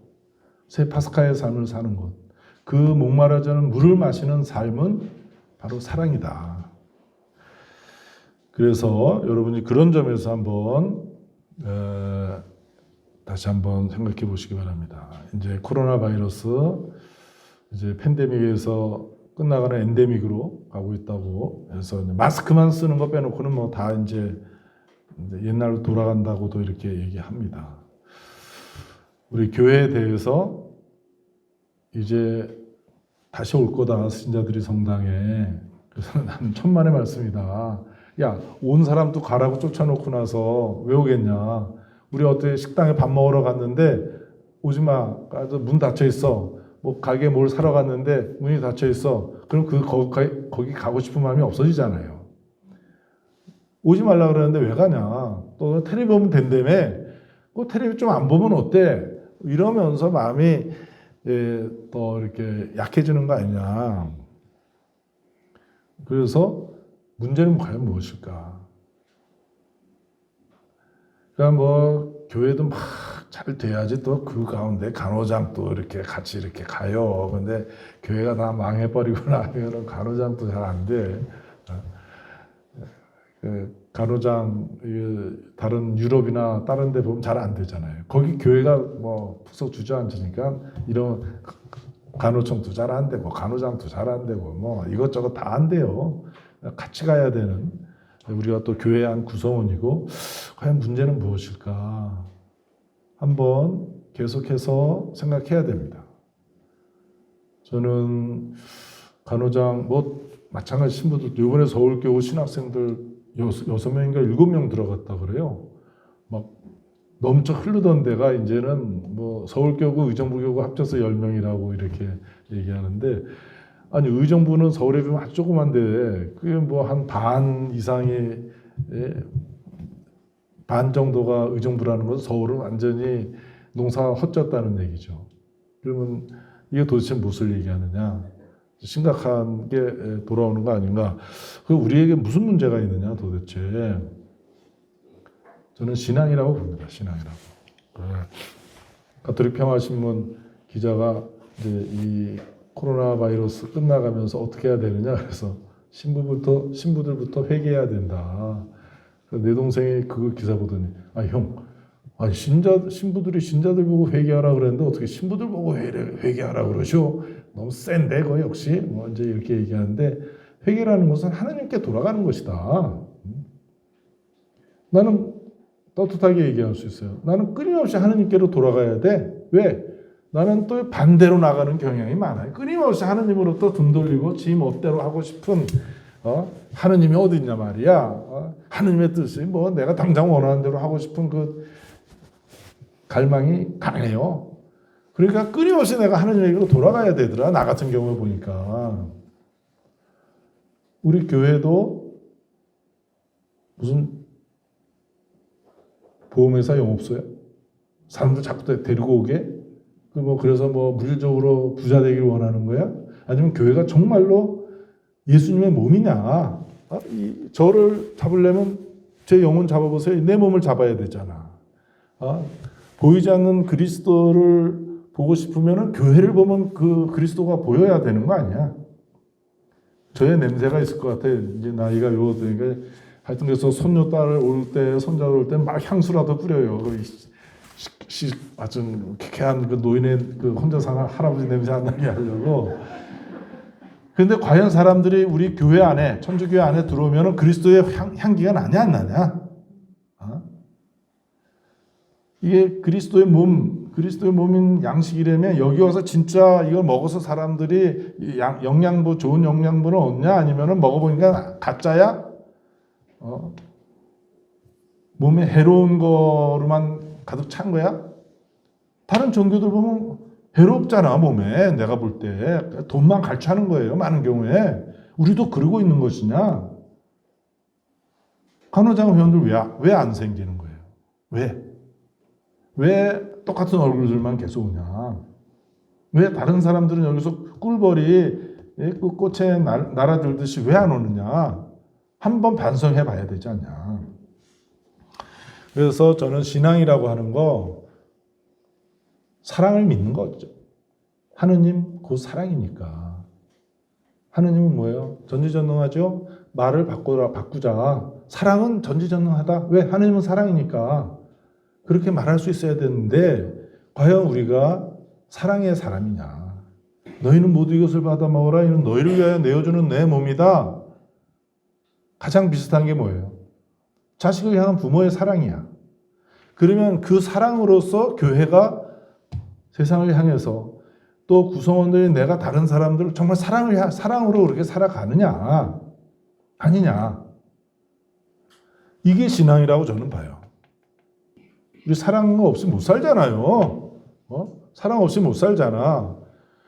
새 파스카의 삶을 사는 것, 그 목마르지는 물을 마시는 삶은 바로 사랑이다. 그래서 여러분이 그런 점에서 한번 다시 한번 생각해 보시기 바랍니다. 이제 코로나 바이러스 이제 팬데믹에서 끝나가는 엔데믹으로 가고 있다고 해서 마스크만 쓰는 거 빼놓고는 뭐 다 이제 옛날로 돌아간다고도 이렇게 얘기합니다. 우리 교회에 대해서 이제 다시 올 거다, 신자들이 성당에. 그래서 나는 천만의 말씀이다. 야, 온 사람도 가라고 쫓아놓고 나서 왜 오겠냐. 우리 어떻게 식당에 밥 먹으러 갔는데 오지 마. 문 닫혀 있어. 뭐 가게에 뭘 사러 갔는데 문이 닫혀 있어. 그럼 거기 가고 싶은 마음이 없어지잖아요. 오지 말라 그러는데 왜 가냐. 또 텔레비 보면 된다며. 그 텔레비 좀 안 보면 어때? 이러면서 마음이 더 이렇게 약해지는 거 아니냐. 그래서 문제는 과연 무엇일까? 그러니까 뭐 교회도 막 잘 돼야지 또 그 가운데 간호장 또 이렇게 같이 이렇게 가요. 근데 교회가 다 망해버리고 나면 간호장도 잘 안 돼. 간호장 다른 유럽이나 다른 데 보면 잘 안 되잖아요. 거기 교회가 뭐 푹석 주저앉으니까 이런 간호청도 잘 안 되고 간호장도 잘 안 되고 뭐 이것저것 다 안 돼요. 같이 가야 되는 우리가 또 교회의 한 구성원이고 과연 문제는 무엇일까? 한번 계속해서 생각해야 됩니다. 저는 간호장 뭐 마찬가지 신부들 이번에 서울교우 신학생들 6명인가 7명 들어갔다 그래요. 막 넘쳐 흐르던 데가 이제는 뭐 서울교구, 의정부교구 합쳐서 10명이라고 이렇게 얘기하는데 아니 의정부는 서울에 비하면 아주 조그만데 그게 뭐 한 반 이상이 반 정도가 의정부라는 것은 서울은 완전히 농사가 헛졌다는 얘기죠. 그러면 이게 도대체 무엇을 얘기하느냐? 심각한 게 돌아오는 거 아닌가? 그 우리에게 무슨 문제가 있느냐 도대체? 저는 신앙이라고 봅니다. 신앙이라고. 가톨릭 평화신문 기자가 이제 이 코로나 바이러스 끝나가면서 어떻게 해야 되느냐 그래서 신부들부터 회개해야 된다. 내 동생이 그거 기사 보더니 아니 신부들이 신자들 보고 회개하라 그랬는데 어떻게 신부들 보고 회개하라 그러시오? 너무 센데 그거 역시 뭐 이제 이렇게 얘기하는데 회개라는 것은 하나님께 돌아가는 것이다. 나는 떳떳하게 얘기할 수 있어요. 나는 끊임없이 하나님께로 돌아가야 돼. 왜? 나는 또 반대로 나가는 경향이 많아요. 끊임없이 하나님으로부터 등 돌리고 지 멋대로 하고 싶은 하나님이 어디 있냐 말이야. 하나님의 뜻이 뭐 내가 당장 원하는 대로 하고 싶은 그 갈망이 강해요. 그러니까 끊임없이 내가 하나님에게로 돌아가야 되더라. 나 같은 경우에 보니까. 우리 교회도 무슨 보험회사 영업소야? 사람들 자꾸 데리고 오게? 그래서 물질적으로 부자 되기를 원하는 거야? 아니면 교회가 정말로 예수님의 몸이냐? 저를 잡으려면 제 영혼 잡아보세요. 내 몸을 잡아야 되잖아. 보이지 않는 그리스도를 보고 싶으면 교회를 보면 그 그리스도가 보여야 되는 거 아니야? 저의 냄새가 있을 것 같아. 이제 나이가 요되니까 하여튼 그래서 손녀 딸 올 때, 손자 올 때 막 향수라도 뿌려요. 아주 쾌쾌한 그 노인의 그 혼자 사는 할아버지 냄새 안 나게 하려고. 그런데 과연 사람들이 우리 교회 안에, 천주교회 안에 들어오면 그리스도의 향기가 나냐 안 나냐? 이게 그리스도의 몸인 양식이라면 여기 와서 진짜 이걸 먹어서 사람들이 좋은 영양분을 얻냐? 아니면 먹어보니까 가짜야? 몸에 해로운 거로만 가득 찬 거야? 다른 종교들 보면 해롭잖아, 몸에. 내가 볼 때. 돈만 갈취하는 거예요, 많은 경우에. 우리도 그러고 있는 것이냐? 간호장 회원들 왜 안 생기는 거예요? 왜 똑같은 얼굴들만 계속 오냐? 왜 다른 사람들은 여기서 꿀벌이 그 꽃에 날아들듯이 왜 안 오느냐? 한번 반성해 봐야 되지 않냐? 그래서 저는 신앙이라고 하는 거 사랑을 믿는 거죠. 하느님 곧 사랑이니까. 하느님은 뭐예요? 전지전능하죠? 말을 바꾸자. 사랑은 전지전능하다. 왜? 하느님은 사랑이니까. 그렇게 말할 수 있어야 되는데 과연 우리가 사랑의 사람이냐? 너희는 모두 이것을 받아 먹어라. 이는 너희를 위하여 내어주는 내 몸이다. 가장 비슷한 게 뭐예요? 자식을 향한 부모의 사랑이야. 그러면 그 사랑으로서 교회가 세상을 향해서 또 구성원들이 내가 다른 사람들을 정말 사랑으로 그렇게 살아가느냐? 아니냐? 이게 신앙이라고 저는 봐요. 우리 사랑 없이 못 살잖아요. 사랑 없이 못 살잖아.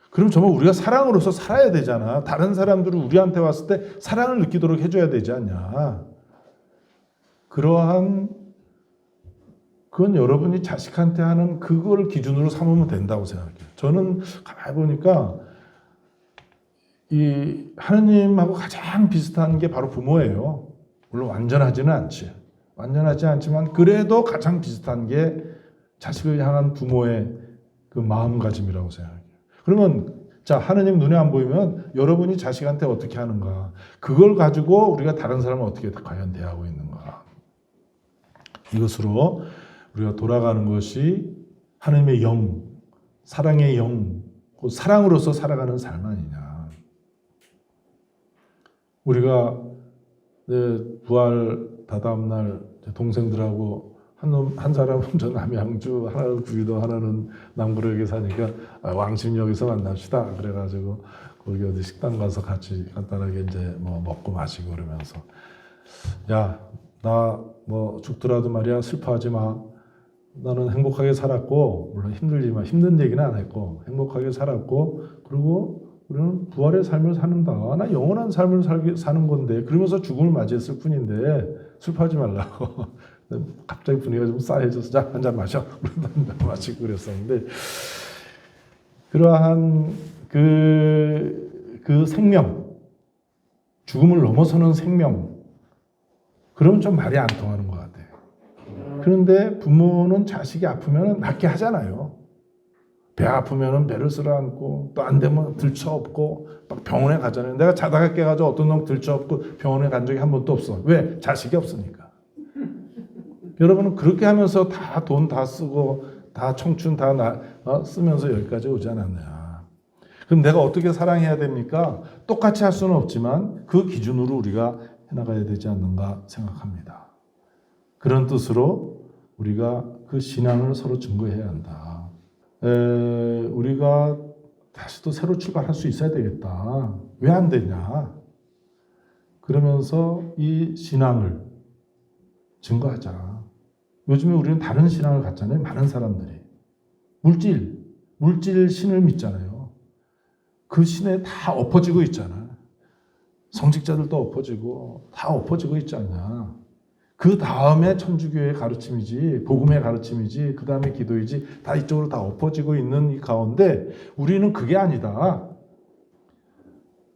그럼 정말 우리가 사랑으로서 살아야 되잖아. 다른 사람들은 우리한테 왔을 때 사랑을 느끼도록 해줘야 되지 않냐. 그건 여러분이 자식한테 하는 그걸 기준으로 삼으면 된다고 생각해요. 저는 가만히 보니까 이 하느님하고 가장 비슷한 게 바로 부모예요. 물론 완전하지는 않지. 완전하지 않지만 그래도 가장 비슷한 게 자식을 향한 부모의 그 마음가짐이라고 생각해요. 그러면 자, 하느님 눈에 안 보이면 여러분이 자식한테 어떻게 하는가? 그걸 가지고 우리가 다른 사람을 어떻게 과연 대하고 있는가? 이것으로 우리가 돌아가는 것이 하느님의 영, 사랑의 영, 사랑으로서 살아가는 삶 아니냐. 우리가 부활 다다음 날 동생들하고 한 사람은 저 남양주, 하나는 구기도, 하나는 남구력에 사니까 왕십역에서 만납시다. 그래가지고 거기 어디 식당 가서 같이 간단하게 이제 뭐 먹고 마시고 그러면서 야, 나 뭐 죽더라도 말이야 슬퍼하지 마. 나는 행복하게 살았고 물론 힘들지만 힘든 얘기는 안 했고 행복하게 살았고 그리고 우리는 부활의 삶을 사는다. 나 영원한 삶을 사는 건데 그러면서 죽음을 맞이했을 뿐인데 슬퍼하지 말라고. 갑자기 분위기가 좀 싸해져서 자, 한 잔 마셔. 그러다 마시고 그랬었는데 그러한 그 생명, 죽음을 넘어서는 생명, 그러면 좀 말이 안 통하는 것 같아요. 그런데 부모는 자식이 아프면 낫게 하잖아요. 배 아프면 배를 쓸어 안고 또 안 되면 들쳐업고 막 병원에 가잖아요. 내가 자다가 깨가지고 어떤 놈 들쳐업고 병원에 간 적이 한 번도 없어. 왜? 자식이 없으니까. 여러분은 그렇게 하면서 다 돈 다 쓰고 다 청춘 다 쓰면서 여기까지 오지 않았냐. 그럼 내가 어떻게 사랑해야 됩니까? 똑같이 할 수는 없지만 그 기준으로 우리가 해나가야 되지 않는가 생각합니다. 그런 뜻으로 우리가 그 신앙을 서로 증거해야 한다. 우리가 다시 또 새로 출발할 수 있어야 되겠다. 왜 안 되냐? 그러면서 이 신앙을 증거하자. 요즘에 우리는 다른 신앙을 갖잖아요. 많은 사람들이. 물질 신을 믿잖아요. 그 신에 다 엎어지고 있잖아. 성직자들도 엎어지고 다 엎어지고 있지 않냐. 그 다음에 천주교의 가르침이지, 복음의 가르침이지, 그 다음에 기도이지, 다 이쪽으로 다 엎어지고 있는 이 가운데 우리는 그게 아니다.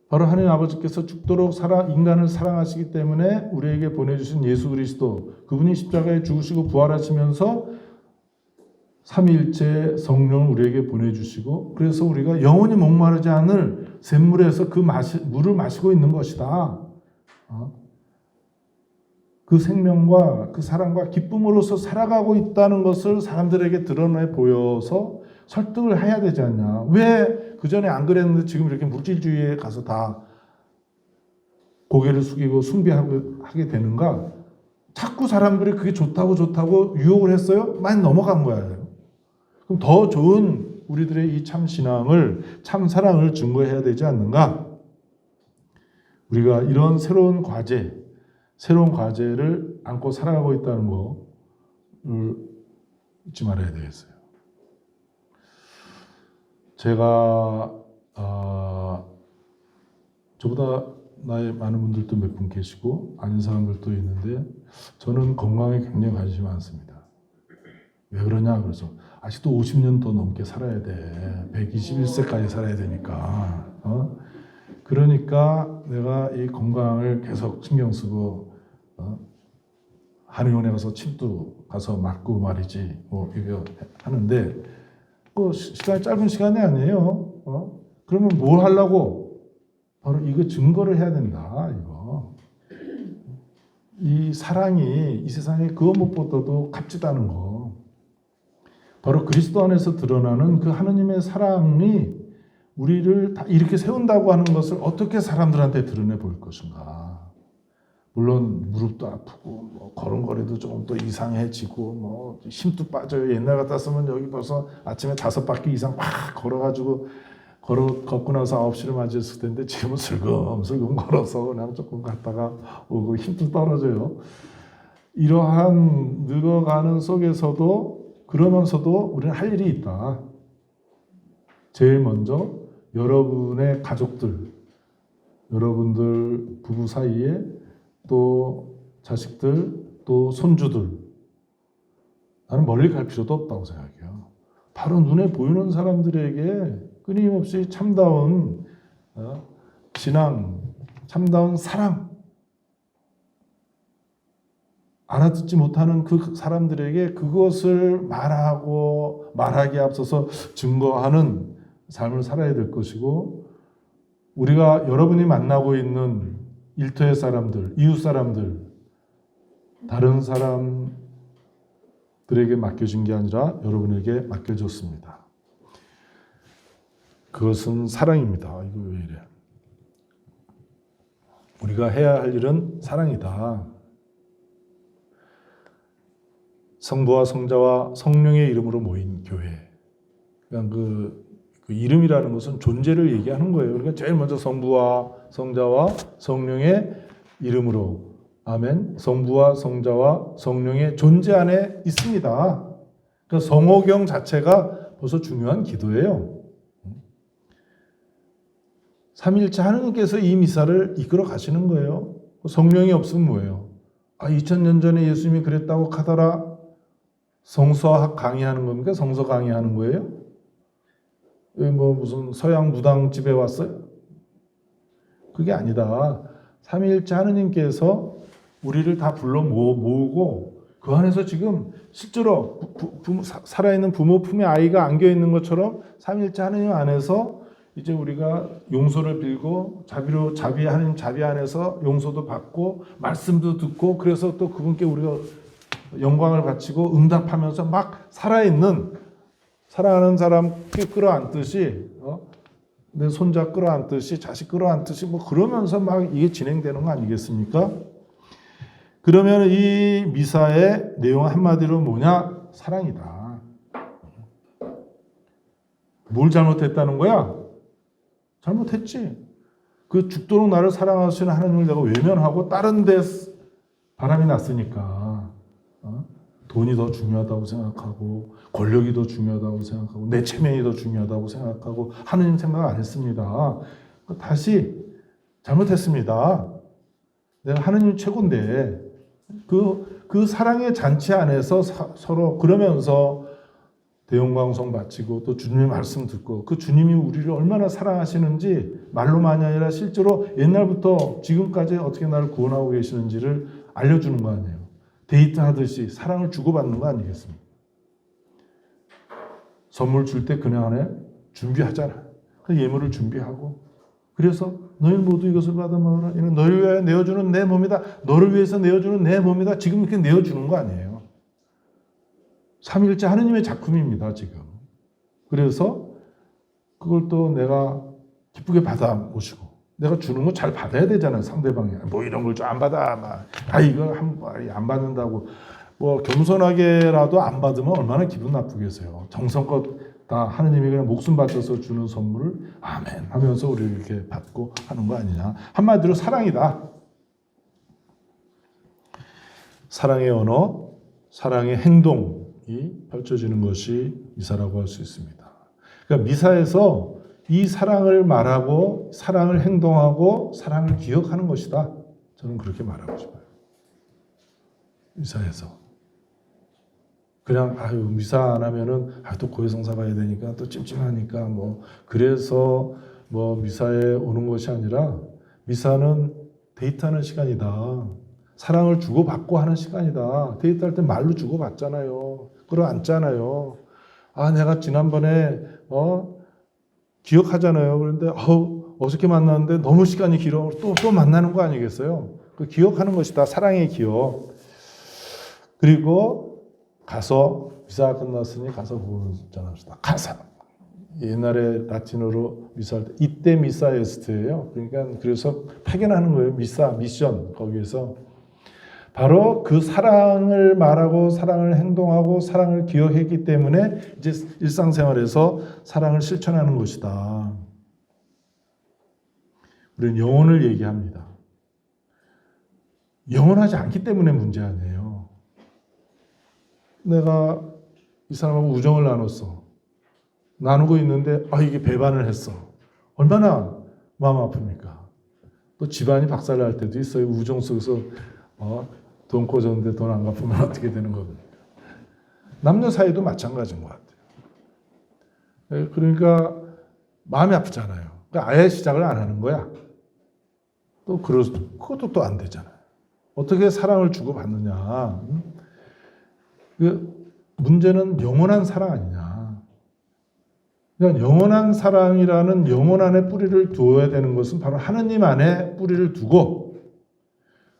바로 하나님 아버지께서 죽도록 인간을 사랑하시기 때문에 우리에게 보내주신 예수 그리스도, 그분이 십자가에 죽으시고 부활하시면서 삼위일체 성령을 우리에게 보내주시고 그래서 우리가 영원히 목마르지 않을 샘물에서 그 물을 마시고 있는 것이다. 그 생명과 그 사랑과 기쁨으로서 살아가고 있다는 것을 사람들에게 드러내 보여서 설득을 해야 되지 않냐. 왜 그 전에 안 그랬는데 지금 이렇게 물질주의에 가서 다 고개를 숙이고 숭배하게 되는가? 자꾸 사람들이 그게 좋다고 유혹을 했어요? 많이 넘어간 거예요. 그럼 더 좋은 우리들의 이 참 신앙을, 참 사랑을 증거해야 되지 않는가? 우리가 이런 새로운 과제를 안고 살아가고 있다는 것을 잊지 말아야 되겠어요. 제가 저보다 나이 많은 분들도 몇 분 계시고 아닌 사람들도 있는데 저는 건강에 굉장히 관심이 많습니다. 왜 그러냐 그래서 아직도 50년 더 넘게 살아야 돼. 121세까지 살아야 되니까. 그러니까 내가 이 건강을 계속 신경 쓰고 한의원에 가서 침도 가서 맞고 말이지 뭐 이거 하는데 그 시간이 짧은 시간이 아니에요. 그러면 뭘 하려고? 바로 이거 증거를 해야 된다. 이거 이 사랑이 이 세상에 그것 무엇보다도 값지다는 거. 바로 그리스도 안에서 드러나는 그 하느님의 사랑이 우리를 다 이렇게 세운다고 하는 것을 어떻게 사람들한테 드러내 볼 것인가. 물론 무릎도 아프고 뭐 걸음걸이도 조금 더 이상해지고 뭐 힘도 빠져요. 옛날 같았으면 여기 벌써 아침에 5바퀴 이상 막 걸어가지고 걷고 나서 9시를 맞이했을 텐데 지금은 슬금슬금 걸어서 그냥 조금 갔다가 오고 힘도 떨어져요. 이러한 늙어가는 속에서도 그러면서도 우리는 할 일이 있다. 제일 먼저 여러분의 가족들, 여러분들 부부 사이에 또 자식들, 또 손주들 나는 멀리 갈 필요도 없다고 생각해요. 바로 눈에 보이는 사람들에게 끊임없이 참다운 신앙, 참다운 사랑 알아듣지 못하는 그 사람들에게 그것을 말하기에 앞서서 증거하는 삶을 살아야 될 것이고 우리가 여러분이 만나고 있는 일터의 사람들, 이웃 사람들, 다른 사람들에게 맡겨진 게 아니라 여러분에게 맡겨졌습니다. 그것은 사랑입니다. 이거 왜 이래? 우리가 해야 할 일은 사랑이다. 성부와 성자와 성령의 이름으로 모인 교회. 그러니까 그 이름이라는 것은 존재를 얘기하는 거예요. 그러니까 제일 먼저 성부와 성자와 성령의 이름으로. 아멘. 성부와 성자와 성령의 존재 안에 있습니다. 그러니까 성호경 자체가 벌써 중요한 기도예요. 삼위일체 하느님께서 이 미사를 이끌어 가시는 거예요. 성령이 없으면 뭐예요? 2000년 전에 예수님이 그랬다고 하더라. 성서 강의하는 겁니까? 성서 강의하는 거예요? 뭐 무슨 서양 무당집에 왔어요? 그게 아니다. 삼위일체 하느님께서 우리를 다 불러 모으고 그 안에서 지금 실제로 살아있는 부모 품에 아이가 안겨 있는 것처럼 삼위일체 하느님 안에서 이제 우리가 용서를 빌고 하느님 자비 안에서 용서도 받고 말씀도 듣고 그래서 또 그분께 우리가 영광을 바치고 응답하면서 막 살아있는 사랑하는 사람 끌어안듯이 내 손자 끌어안듯이 자식 끌어안듯이 뭐 그러면서 막 이게 진행되는 거 아니겠습니까? 그러면 이 미사의 내용 한마디로 뭐냐? 사랑이다. 뭘 잘못했다는 거야? 잘못했지. 그 죽도록 나를 사랑하시는 하나님을 내가 외면하고 다른 데 바람이 났으니까 돈이 더 중요하다고 생각하고 권력이 더 중요하다고 생각하고 내 체면이 더 중요하다고 생각하고 하느님 생각 안 했습니다. 다시 잘못했습니다. 내가 하느님 최고인데 그 사랑의 잔치 안에서 서로 그러면서 대영광성 바치고 또 주님의 말씀 듣고 그 주님이 우리를 얼마나 사랑하시는지 말로만이 아니라 실제로 옛날부터 지금까지 어떻게 나를 구원하고 계시는지를 알려주는 거 아니에요. 데이트하듯이 사랑을 주고받는 거 아니겠습니까? 선물 줄 때 그냥 안에 준비하잖아. 그 예물을 준비하고 그래서 너희 모두 이것을 받아 먹으라. 이는 너를 위하여 내어주는 내 몸이다. 너를 위해서 내어주는 내 몸이다. 지금 이렇게 내어주는 거 아니에요. 삼위일체 하느님의 작품입니다. 지금. 그래서 그걸 또 내가 기쁘게 받아 모시고 내가 주는 거 잘 받아야 되잖아요. 상대방이 뭐 이런 걸 좀 안 받아 막 이걸 안 받는다고 뭐 겸손하게라도 안 받으면 얼마나 기분 나쁘겠어요. 정성껏 다 하느님이 그냥 목숨 바쳐서 주는 선물을 아멘 하면서 우리 이렇게 받고 하는 거 아니냐. 한마디로 사랑이다. 사랑의 언어, 사랑의 행동이 펼쳐지는 것이 미사라고 할 수 있습니다. 그러니까 미사에서 이 사랑을 말하고 사랑을 행동하고 사랑을 기억하는 것이다. 저는 그렇게 말하고 싶어요. 미사에서. 그냥 미사 안 하면은 또 고해성사 봐야 되니까 또 찜찜하니까 그래서 미사에 오는 것이 아니라 미사는 데이트하는 시간이다. 사랑을 주고받고 하는 시간이다. 데이트할 때 말로 주고받잖아요. 끌어안잖아요. 내가 지난번에 기억하잖아요. 그런데 어저께 만났는데 너무 시간이 길어. 또 만나는 거 아니겠어요? 그 기억하는 것이다. 사랑의 기억. 그리고 가서 미사가 끝났으니 가서 보자 합시다. 가사. 옛날에 라틴어로 미사할 때 이때 미사 에스트예요. 그러니까 그래서 파견하는 거예요. 미사 미션 거기에서 바로 그 사랑을 말하고 사랑을 행동하고 사랑을 기억했기 때문에 이제 일상생활에서 사랑을 실천하는 것이다. 우리는 영혼을 얘기합니다. 영원하지 않기 때문에 문제 아니에요. 내가 이 사람하고 우정을 나눴어. 나누고 있는데 이게 배반을 했어. 얼마나 마음 아픕니까? 또 집안이 박살날 때도 있어요. 우정 속에서 돈 꿔줬는데 돈 안 갚으면 어떻게 되는 겁니까? 남녀 사이도 마찬가지인 것 같아요. 그러니까 마음이 아프잖아요. 그러니까 아예 시작을 안 하는 거야. 그것도 또 안 되잖아요. 어떻게 사랑을 주고받느냐. 문제는 영원한 사랑 아니냐. 그러니까 영원한 사랑이라는 영혼 안에 뿌리를 두어야 되는 것은 바로 하느님 안에 뿌리를 두고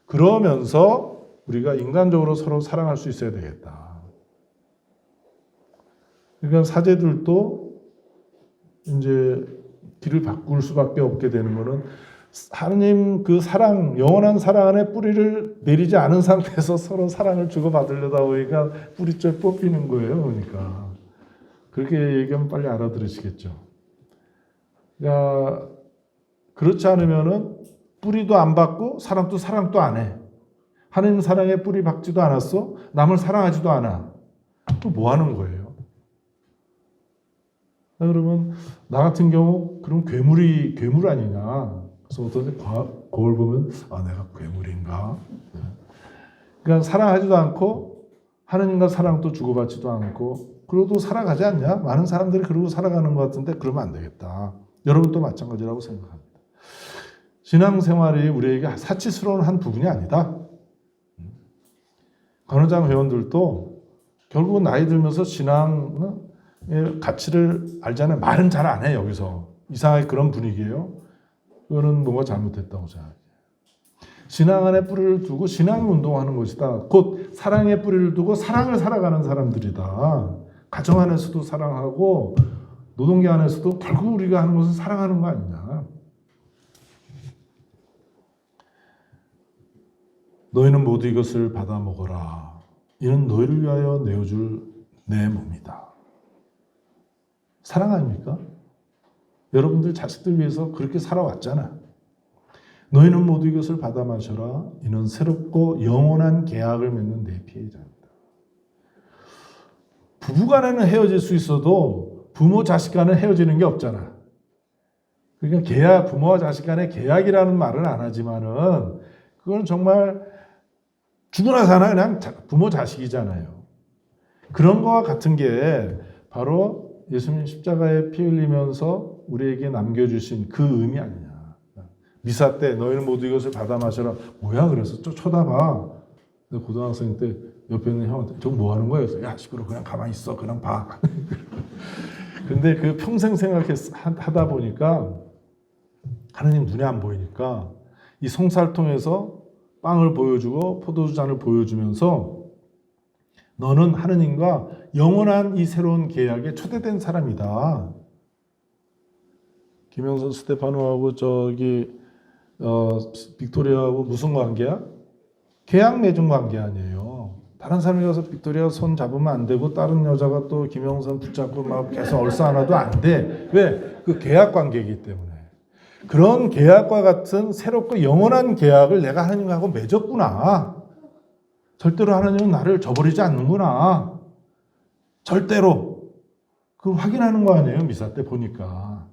그러면서 우리가 인간적으로 서로 사랑할 수 있어야 되겠다. 그러니까 사제들도 이제 길을 바꿀 수밖에 없게 되는 것은 하느님 그 사랑, 영원한 사랑 안에 뿌리를 내리지 않은 상태에서 서로 사랑을 주고받으려다 보니까 뿌리째 뽑히는 거예요. 그러니까. 그렇게 얘기하면 빨리 알아들으시겠죠. 그러니까 그렇지 않으면은 뿌리도 안 받고 사랑도 안 해. 하느님 사랑에 뿌리 박지도 않았어. 남을 사랑하지도 않아. 또 뭐 하는 거예요? 그러면 나 같은 경우 그럼 괴물 아니냐? 그래서 어떤 거울 보면 내가 괴물인가? 그러니까 사랑하지도 않고 하느님과 사랑도 주고받지도 않고 그러고 살아가지 않냐? 많은 사람들이 그러고 살아가는 것 같은데 그러면 안 되겠다. 여러분도 마찬가지라고 생각합니다. 신앙생활이 우리에게 사치스러운 한 부분이 아니다. 간호장 회원들도 결국은 나이 들면서 신앙의 가치를 알잖아요. 말은 잘 안 해, 여기서. 이상하게 그런 분위기예요. 그거는 뭔가 잘못했다고 생각해요. 신앙 안에 뿌리를 두고 신앙 운동하는 것이다. 곧 사랑의 뿌리를 두고 사랑을 살아가는 사람들이다. 가정 안에서도 사랑하고 노동계 안에서도 결국 우리가 하는 것은 사랑하는 거 아니냐. 너희는 모두 이것을 받아 먹어라. 이는 너희를 위하여 내어줄 내 몸이다. 사랑 아닙니까? 여러분들 자식들 위해서 그렇게 살아왔잖아. 너희는 모두 이것을 받아 마셔라. 이는 새롭고 영원한 계약을 맺는 내 피해자입니다. 부부간에는 헤어질 수 있어도 부모 자식 간은 헤어지는 게 없잖아. 그러니까 부모와 자식 간의 계약이라는 말은 안 하지만은 그건 정말 죽으나 사나 그냥 부모 자식이잖아요. 그런 거와 같은 게 바로 예수님 십자가에 피 흘리면서 우리에게 남겨주신 그 의미 아니냐. 미사 때 너희는 모두 이것을 받아 마셔라. 뭐야? 그래서 또 쳐다봐. 고등학생 때 옆에 있는 형한테 저 뭐 하는 거야? 그래서 야 시끄러워 그냥 가만히 있어 그냥 봐. 근데 그 평생 하다 보니까 하느님 눈에 안 보이니까 이 성사를 통해서 빵을 보여주고 포도주 잔을 보여주면서 너는 하느님과 영원한 이 새로운 계약에 초대된 사람이다. 김영선 스테파노하고 빅토리아하고 무슨 관계야? 계약 맺은 관계 아니에요. 다른 사람이 가서 빅토리아 손 잡으면 안 되고 다른 여자가 또 김영선 붙잡고 막 계속 얼싸 안아도 안 돼. 왜? 그 계약 관계이기 때문에. 그런 계약과 같은 새롭고 영원한 계약을 내가 하나님하고 맺었구나. 절대로 하나님은 나를 저버리지 않는구나. 절대로. 그걸 확인하는 거 아니에요? 미사 때 보니까.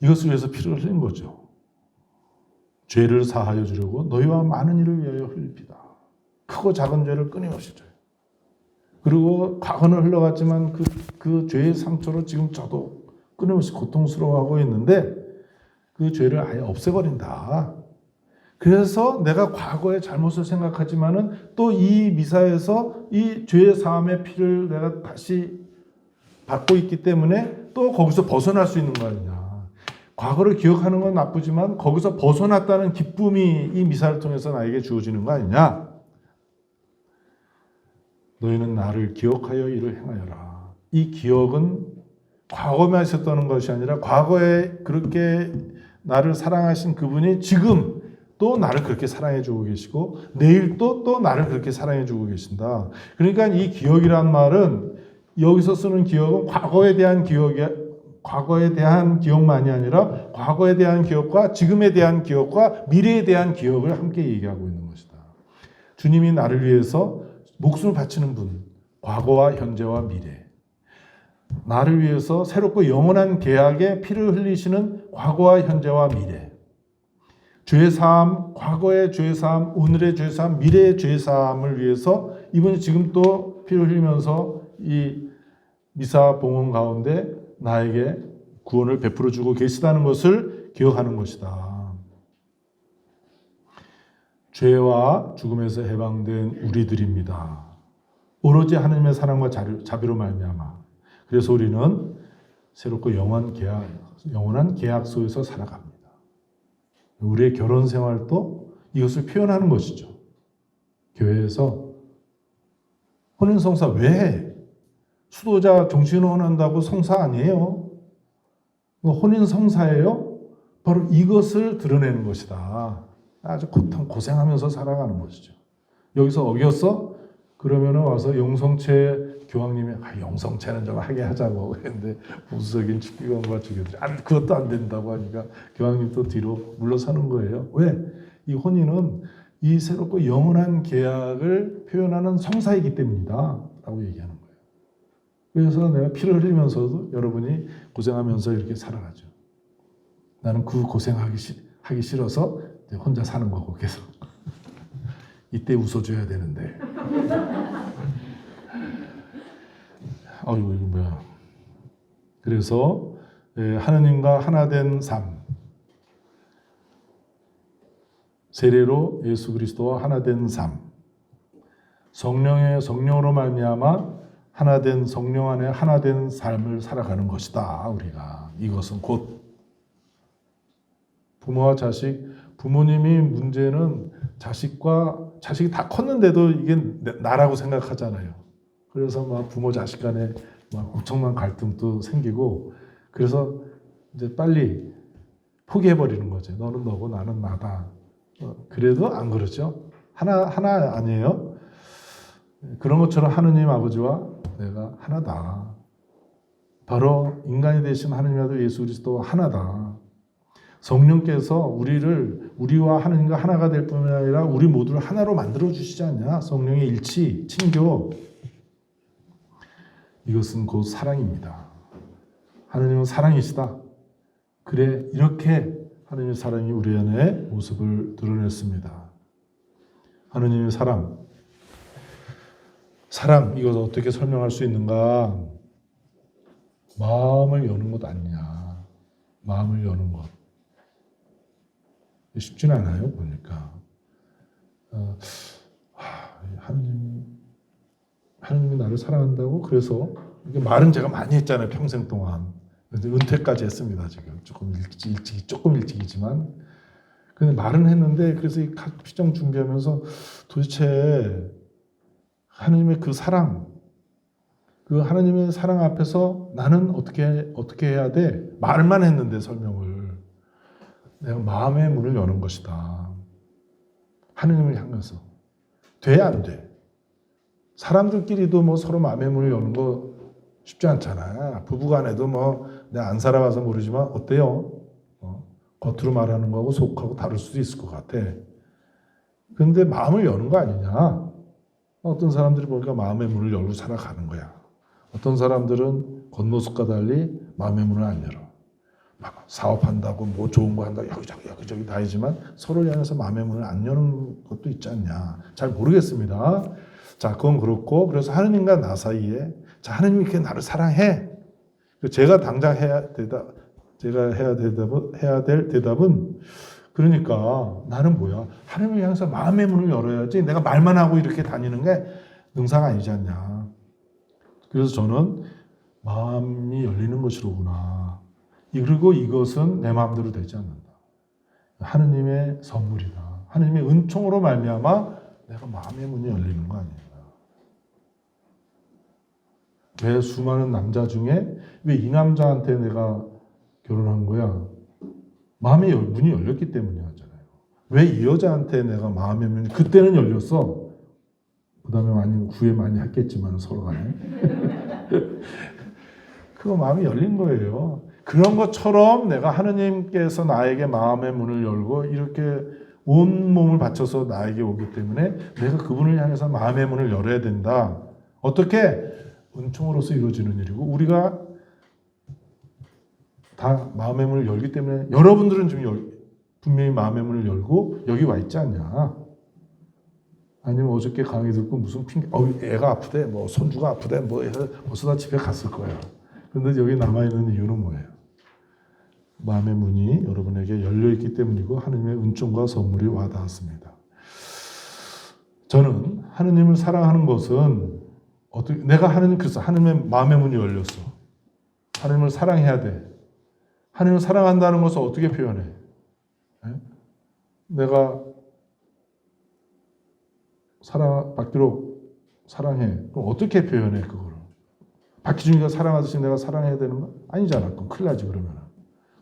이것을 위해서 피를 흘린 거죠. 죄를 사하여 주려고 너희와 많은 이를 위하여 흘립니다. 크고 작은 죄를 끊임없이 져요. 그리고 과거는 흘러갔지만 그 죄의 상처로 지금 저도 끊임없이 고통스러워하고 있는데 그 죄를 아예 없애버린다. 그래서 내가 과거의 잘못을 생각하지만은 또 이 미사에서 이 죄의 사함의 피를 내가 다시 받고 있기 때문에 또 거기서 벗어날 수 있는 거 아니냐. 과거를 기억하는 건 나쁘지만 거기서 벗어났다는 기쁨이 이 미사를 통해서 나에게 주어지는 거 아니냐. 너희는 나를 기억하여 이를 행하여라. 이 기억은 과거만 있었다는 것이 아니라 과거에 그렇게 나를 사랑하신 그분이 지금 또 나를 그렇게 사랑해 주고 계시고 내일 또 나를 그렇게 사랑해 주고 계신다. 그러니까 이 기억이란 말은 여기서 쓰는 기억은 과거에 대한 기억만이 아니라 과거에 대한 기억과 지금에 대한 기억과 미래에 대한 기억을 함께 얘기하고 있는 것이다. 주님이 나를 위해서 목숨을 바치는 분, 과거와 현재와 미래. 나를 위해서 새롭고 영원한 계약에 피를 흘리시는 과거와 현재와 미래. 죄사함, 과거의 죄사함, 오늘의 죄사함, 미래의 죄사함을 위해서 이분이 지금 또 피를 흘리면서 이 미사 봉헌 가운데 나에게 구원을 베풀어 주고 계시다는 것을 기억하는 것이다. 죄와 죽음에서 해방된 우리들입니다. 오로지 하나님의 사랑과 자비로 말미암아. 그래서 우리는 새롭고 영원한 계약 속에서 살아갑니다. 우리의 결혼 생활도 이것을 표현하는 것이죠. 교회에서 혼인성사 왜? 수도자 종신혼한다고 성사 아니에요. 혼인성사예요. 바로 이것을 드러내는 것이다. 아주 고생하면서 살아가는 것이죠. 여기서 어겼어? 그러면은 와서 영성체 교황님이 영성체는 좀 하게 하자고 했는데 부수적인 축기관과 주교들이 그것도 안 된다고 하니까 교황님 또 뒤로 물러서는 거예요. 왜? 이 혼인은 이 새롭고 영원한 계약을 표현하는 성사이기 때문이다 라고 얘기하는 거예요. 그래서 내가 피를 흘리면서도 여러분이 고생하면서 이렇게 살아가죠. 나는 그 고생하기 싫어서 혼자 사는 거고 계속. 이때 웃어줘야 되는데. 이거 뭐야. 그래서 하느님과 하나된 삶. 세례로 예수 그리스도와 하나된 삶. 성령으로 말미암아 하나된 성령 안에 하나된 삶을 살아가는 것이다. 우리가 이것은 곧 부모와 자식, 부모님이 문제는 자식이 다 컸는데도 이게 나라고 생각하잖아요. 그래서 막 부모 자식 간에 막 엄청난 갈등도 생기고 그래서 이제 빨리 포기해버리는 거죠. 너는 너고 나는 나다. 그래도 안 그렇죠. 하나 아니에요. 그런 것처럼 하느님 아버지와 내가 하나다. 바로 인간이 되신 하느님과 예수 그리스도와 하나다. 성령께서 우리와 하느님과 하나가 될 뿐만 아니라 우리 모두를 하나로 만들어 주시지 않냐? 성령의 일치, 친교. 이것은 곧 사랑입니다. 하느님은 사랑이시다. 그래, 이렇게 하느님의 사랑이 우리 안에 모습을 드러냈습니다. 하느님의 사랑, 이것을 어떻게 설명할 수 있는가? 마음을 여는 것 아니냐? 마음을 여는 것. 쉽진 않아요, 보니까. 하느님이 나를 사랑한다고? 그래서 말은 제가 많이 했잖아요, 평생 동안. 은퇴까지 했습니다, 지금. 조금 일찍이지만. 근데 말은 했는데, 그래서 이 피정 준비하면서 도대체 하느님의 그 사랑, 그 하느님의 사랑 앞에서 나는 어떻게 해야 돼? 말만 했는데 설명을. 내가 마음의 문을 여는 것이다. 하느님을 향해서. 돼, 안 돼? 사람들끼리도 뭐 서로 마음의 문을 여는 거 쉽지 않잖아. 부부간에도 내가 안 살아봐서 모르지만 어때요? 겉으로 말하는 거하고 속하고 다를 수도 있을 것 같아. 그런데 마음을 여는 거 아니냐? 어떤 사람들이 보니까 마음의 문을 열고 살아가는 거야. 어떤 사람들은 겉모습과 달리 마음의 문을 안 열어. 막 사업한다고 뭐 좋은 거 한다고 여기저기 다니지만 서로를 향해서 마음의 문을 안 여는 것도 있지 않냐. 잘 모르겠습니다. 자, 그건 그렇고, 그래서 하느님과 나 사이에, 자, 하느님이 이렇게 나를 사랑해. 제가 당장 해야 될 대답은, 그러니까 나는 뭐야? 하느님을 향해서 마음의 문을 열어야지 내가 말만 하고 이렇게 다니는 게 능사가 아니지 않냐. 그래서 저는 마음이 열리는 것이로구나. 그리고 이것은 내 마음대로 되지 않는다. 하느님의 선물이다. 하느님의 은총으로 말미암아 내가 마음의 문이 열리는 거 아니야. 왜 수많은 남자 중에 왜 이 남자한테 내가 결혼한 거야? 마음의 문이 열렸기 때문이야 하잖아요. 왜 이 여자한테 내가 마음의 문이 그때는 열렸어. 그 다음에 많이 후회 많이 했겠지만 서로 간에 그거 마음이 열린 거예요. 그런 것처럼 내가 하느님께서 나에게 마음의 문을 열고 이렇게 온 몸을 바쳐서 나에게 오기 때문에 내가 그분을 향해서 마음의 문을 열어야 된다. 어떻게? 은총으로서 이루어지는 일이고 우리가 다 마음의 문을 열기 때문에 여러분들은 지금 분명히 마음의 문을 열고 여기 와 있지 않냐. 아니면 어저께 강의 듣고 무슨 핑계, 애가 아프대, 뭐 손주가 아프대, 뭐 해서 벌써 다 집에 갔을 거야. 그런데 여기 남아있는 이유는 뭐예요? 마음의 문이 여러분에게 열려있기 때문이고 하느님의 은총과 선물이 와닿았습니다. 저는 하느님을 사랑하는 것은 어떻게, 내가 그래서 하느님의 마음의 문이 열렸어. 하느님을 사랑해야 돼. 하느님을 사랑한다는 것을 어떻게 표현해? 내가 받기로 사랑해. 그럼 어떻게 표현해, 그거를? 박희준이가 사랑하듯이 내가 사랑해야 되는 거? 아니잖아. 그럼 큰일 나지, 그러면.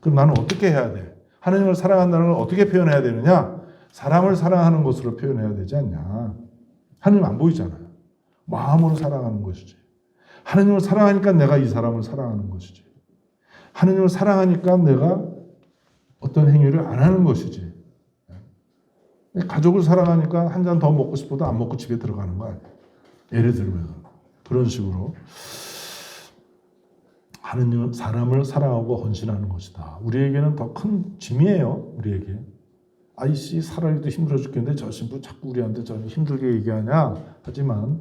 그럼 나는 어떻게 해야 돼? 하느님을 사랑한다는 걸 어떻게 표현해야 되느냐? 사람을 사랑하는 것으로 표현해야 되지 않냐? 하느님 안 보이잖아요. 마음으로 사랑하는 것이지. 하느님을 사랑하니까 내가 이 사람을 사랑하는 것이지. 하느님을 사랑하니까 내가 어떤 행위를 안 하는 것이지. 가족을 사랑하니까 한 잔 더 먹고 싶어도 안 먹고 집에 들어가는 거 아니에요. 예를 들면 그런 식으로 하느님은 사람을 사랑하고 헌신하는 것이다. 우리에게는 더 큰 짐이에요. 우리에게. 아이씨 살아기도 힘들어 죽겠는데 저 신부 자꾸 우리한테 저 힘들게 얘기하냐. 하지만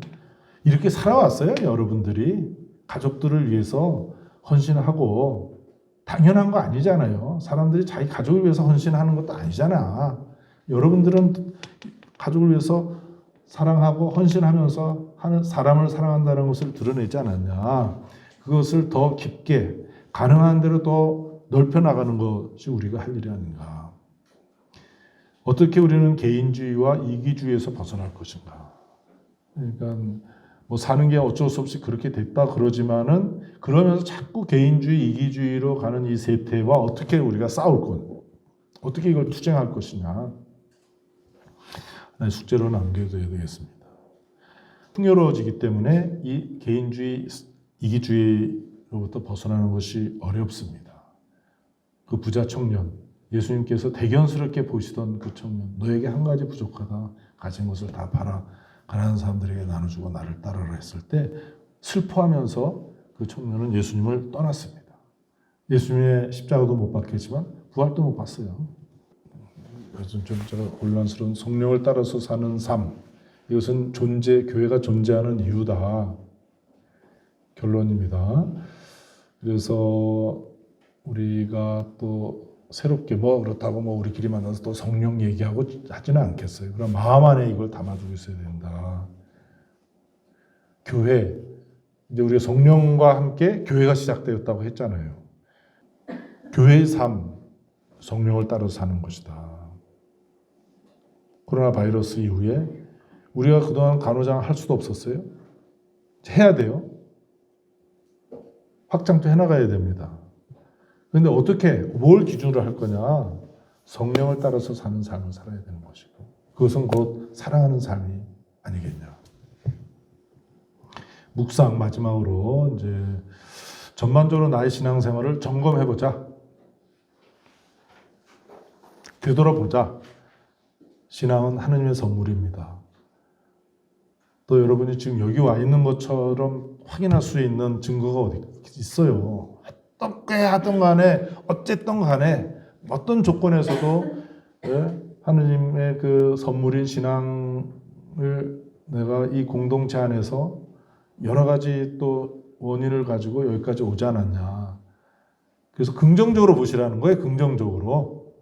이렇게 살아왔어요. 여러분들이 가족들을 위해서 헌신하고 당연한 거 아니잖아요. 사람들이 자기 가족을 위해서 헌신하는 것도 아니잖아. 여러분들은 가족을 위해서 사랑하고 헌신하면서 사람을 사랑한다는 것을 드러내지 않았냐. 그것을 더 깊게 가능한 대로 더 넓혀나가는 것이 우리가 할 일이 아닌가. 어떻게 우리는 개인주의와 이기주의에서 벗어날 것인가. 그러니까 뭐 사는 게 어쩔 수 없이 그렇게 됐다 그러지만은 그러면서 자꾸 개인주의, 이기주의로 가는 이 세태와 어떻게 우리가 싸울 것, 어떻게 이걸 투쟁할 것이냐. 숙제로 남겨둬야 되겠습니다. 풍요로워지기 때문에 이 개인주의, 이기주의로부터 벗어나는 것이 어렵습니다. 그 부자 청년, 예수님께서 대견스럽게 보시던 그 청년, 너에게 한 가지 부족하다. 가진 것을 다 팔아 가난한 사람들에게 나눠주고 나를 따르라 했을 때 슬퍼하면서 그 청년은 예수님을 떠났습니다. 예수님의 십자가도 못 받겠지만 부활도 못 봤어요. 그래서 좀 제가 혼란스러운 성령을 따라서 사는 삶, 이것은 교회가 존재하는 이유다. 결론입니다. 그래서 우리가 또 새롭게 뭐 그렇다고 뭐 우리끼리 만나서 또 성령 얘기하고 하지는 않겠어요. 그럼 마음 안에 이걸 담아두고 있어야 된다. 교회, 이제 우리가 성령과 함께 교회가 시작되었다고 했잖아요. 교회의 삶, 성령을 따라서 사는 것이다. 코로나 바이러스 이후에 우리가 그동안 간호장 할 수도 없었어요. 해야 돼요. 확장도 해나가야 됩니다. 그런데 어떻게, 뭘 기준으로 할 거냐? 성령을 따라서 사는 삶을 살아야 되는 것이고 그것은 곧 사랑하는 삶이 아니겠냐. 묵상 마지막으로 이제 전반적으로 나의 신앙생활을 점검해보자. 되돌아보자. 신앙은 하느님의 선물입니다. 또 여러분이 지금 여기 와 있는 것처럼 확인할 수 있는 증거가 어디 있어요. 어떻게 하든 간에 어쨌든 간에 어떤 조건에서도 예, 하느님의 그 선물인 신앙을 내가 이 공동체 안에서 여러 가지 또 원인을 가지고 여기까지 오지 않았냐. 그래서 긍정적으로 보시라는 거예요. 긍정적으로.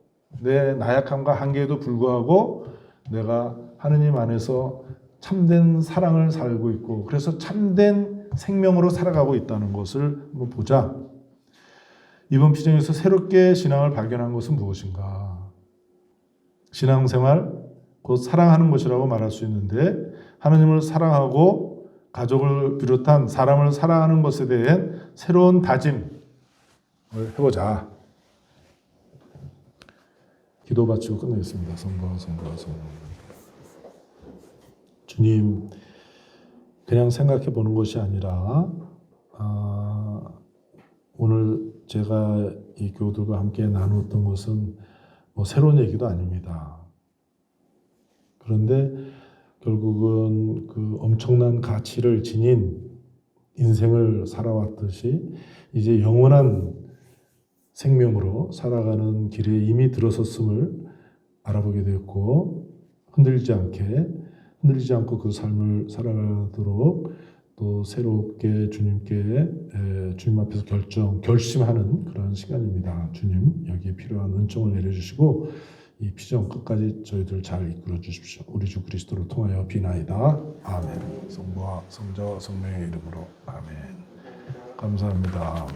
내 나약함과 한계에도 불구하고 내가 하느님 안에서 참된 사랑을 살고 있고 그래서 참된 생명으로 살아가고 있다는 것을 한번 보자. 이번 피정에서 새롭게 신앙을 발견한 것은 무엇인가? 신앙생활, 곧 사랑하는 것이라고 말할 수 있는데 하느님을 사랑하고 가족을 비롯한 사람을 사랑하는 것에 대한 새로운 다짐을 해보자. 기도 바치고 끝내겠습니다. 성부와 성부와 성부. 주님, 그냥 생각해 보는 것이 아니라 오늘 제가 이 교우들과 함께 나누었던 것은 뭐 새로운 얘기도 아닙니다. 그런데 결국은 그 엄청난 가치를 지닌 인생을 살아왔듯이 이제 영원한 생명으로 살아가는 길에 이미 들어섰음을 알아보게 되었고 흔들리지 않고 그 삶을 살아가도록 또 새롭게 주님 앞에서 결심하는 그런 시간입니다. 주님 여기에 필요한 은총을 내려주시고 이 피정 끝까지 저희들 잘 이끌어 주십시오. 우리 주 그리스도를 통하여 비나이다. 아멘. 성부와 성자와 성령의 이름으로 아멘. 감사합니다.